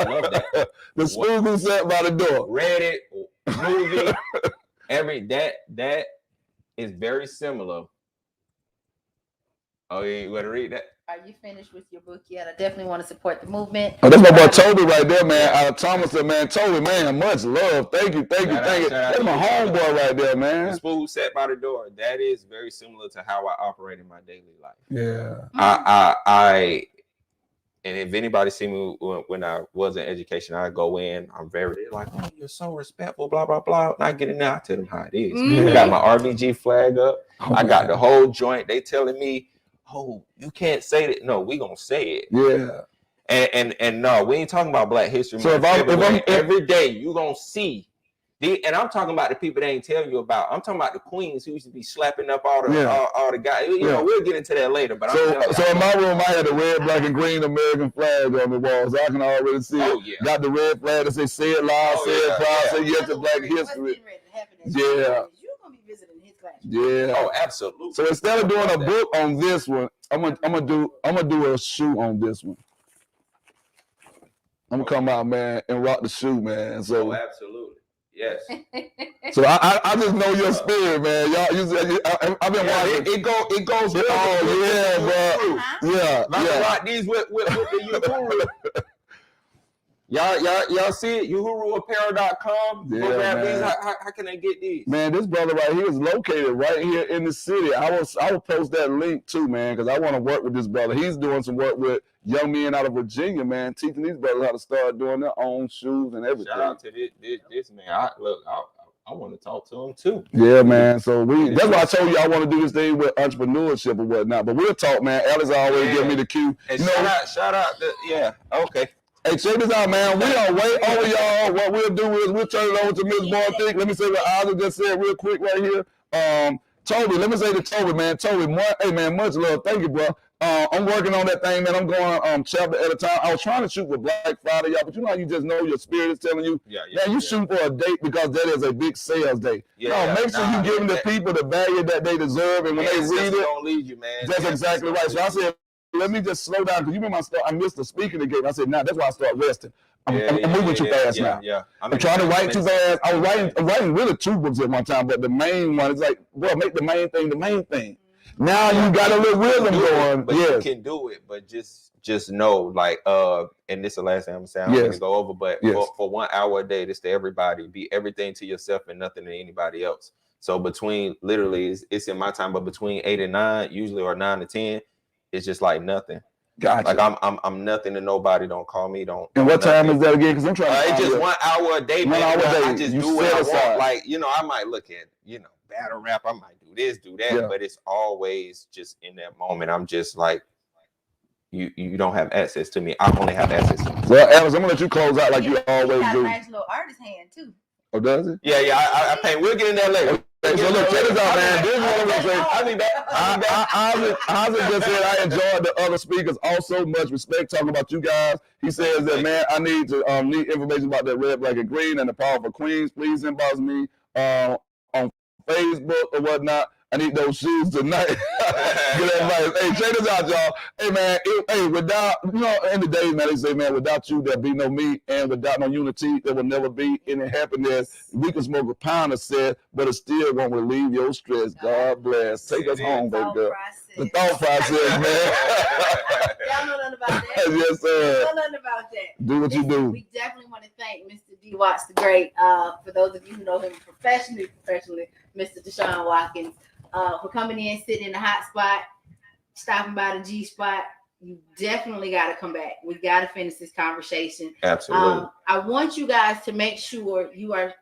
love that. The spoon who sat by the door. Read it, movie, that is very similar. Oh, you want to read that? Are you finished with your book yet? I definitely want to support the movement. Oh, that's my boy Toby right there, man. Out of Thomason, man. Toby, man, much love. Thank you. That's my homeboy right there, man. The spoon who sat by the door. That is very similar to how I operate in my daily life. Yeah. And if anybody see me when I was in education, I go in, I'm very like, oh, you're so respectful, blah, blah, blah. And I get in there, I tell them how it is. I got my RBG flag up. I got the whole joint. They telling me, oh, you can't say that. No, we gonna say it. Yeah. And no, we ain't talking about Black History Month. So every day you gonna see and I'm talking about the people they ain't telling you about. I'm talking about the queens who used to be slapping up all the guys. You know, we'll get into that later. But so in my room, I had the red, black, and green American flag on the wall, so I can already see it. Yeah. Got the red flag that says "Say it loud, say it proud, say yes to Black history." Yeah. Yeah. Oh, absolutely. So instead of doing a book on this one, I'm gonna do a shoe on this one. I'm gonna come out, man, and rock the shoe, man. So absolutely. Yes. So I just know your spirit, man. Y'all, I've been watching. It goes. Oh yeah, bro. Yeah. Rock these with the Uhuru. Y'all see it? UhuruApparel.com. Yeah, man. These. How can they get these? Man, this brother right here is located right here in the city. I will post that link too, man, because I want to work with this brother. He's doing some work with young men out of Virginia, man, teaching these brothers how to start doing their own shoes and everything. Shout out to this man. I want to talk to him too. Yeah, man. So that's why I told you I want to do this thing with entrepreneurship or whatnot. But we'll talk, man. Alex always give me the cue. And shout out. Okay. Hey, check this out, man. We are way over y'all. What we'll do is we'll turn it over to Ms. Barthik. Let me say what Isaac just said real quick right here. Toby, let me say to Toby, man. Toby, hey, man, much love. Thank you, bro. I'm working on that thing, man. I'm going chapter at a time. I was trying to shoot for Black Friday, y'all, but you know how you just know your spirit is telling you, man, shoot for a date because that is a big sales day. Make sure you giving the people the value that they deserve, and when they read it, don't lead you, man. That's exactly right. So I said, let me just slow down because you remember I missed the speaking again. I said, that's why I start resting. I'm moving too fast now. Yeah. I'm trying to write too fast. I'm writing really 2 books at one time, but the main one is like, bro, make the main thing the main thing. Now you got a little rhythm going. But you can do it, but just know, like, and this is the last thing I'm gonna say. I'm gonna go over, but for 1 hour a day, this to everybody, be everything to yourself and nothing to anybody else. So between literally, it's in my time, but between 8 and 9, usually, or 9 to 10, it's just like nothing. Gotcha. Like I'm nothing to nobody. Don't call me. Don't. And what time is that again? Because I'm trying. It's just 1 hour a day. 1 hour a day. I just do what I want. Like, I might look at battle rap. I might do this, do that, but it's always just in that moment. I'm just like, you don't have access to me. I only have access to me. Well, Alex, I'm gonna let you close out like you always do. Nice little artist hand too. Oh, does it? Yeah. I paint. We'll get in there later. Hey, so look, check this out, man. This is what I'm gonna say. I just said I enjoyed the other speakers also much respect talking about you guys. He says that, man, I need information about that red, black, and green and the powerful queens. Please inbox me on Facebook or whatnot. I need those shoes tonight. Good advice. Hey, check this out, y'all. Hey, man, without, in the days, man, they say, man, without you, there'll be no me, and without no unity, there will never be any happiness. We can smoke a pound of set, but it still won't relieve your stress. God bless. Take us home, baby girl. The thought process, man. Y'all know nothing about that. Yes, sir. Y'all know nothing about that. Do what you do. We definitely want to thank Mr. D. Wattz the Great. For those of you who know him professionally, Mr. Deshaun Watkins. For coming in, sitting in the hot spot, stopping by the G spot. You definitely got to come back. We got to finish this conversation. Absolutely. I want you guys to make sure you are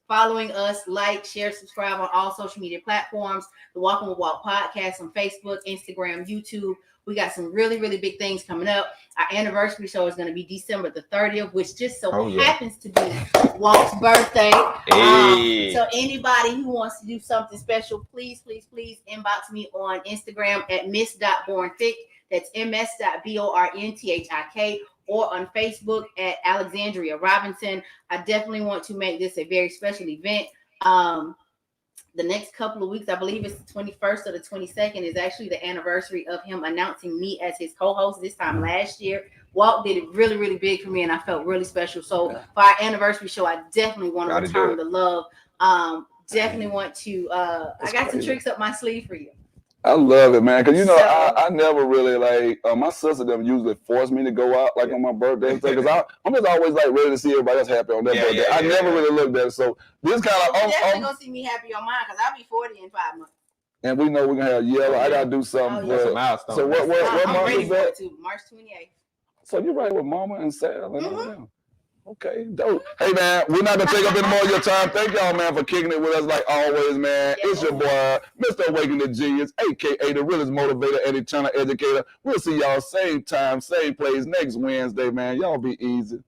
following us, like, share, subscribe on all social media platforms. The Walking with Walk podcast on Facebook, Instagram, YouTube. We got some really, really big things coming up. Our anniversary show is going to be December the 30th, which just so happens to be Walt's birthday. Hey. So anybody who wants to do something special, please inbox me on Instagram at miss.bornthik. That's ms.bornthik, or on Facebook at Alexandria Robinson. I definitely want to make this a very special event. The next couple of weeks, I believe it's the 21st or the 22nd, is actually the anniversary of him announcing me as his co-host this time last year. Walt did it really, really big for me, and I felt really special. So for our anniversary show, I definitely want to return the love. Definitely want to. I got some tricks up my sleeve for you. I love it, man, because I never really my sister them usually force me to go out on my birthday and stuff, because I'm just always ready to see everybody else happy on their birthday. I never really looked at it, so this kind of definitely gonna see me happy on mine, because I'll be 40 in 5 months. And we know we're gonna have yellow. I gotta do something. That's a milestone. So what month is that? March 28th. So you're right with Mama and Sarah. Okay, dope. Hey, man, we're not going to take up any more of your time. Thank y'all, man, for kicking it with us like always, man. It's your boy, Mr. Awakening Genius, a.k.a. the realest motivator and eternal educator. We'll see y'all same time, same place next Wednesday, man. Y'all be easy.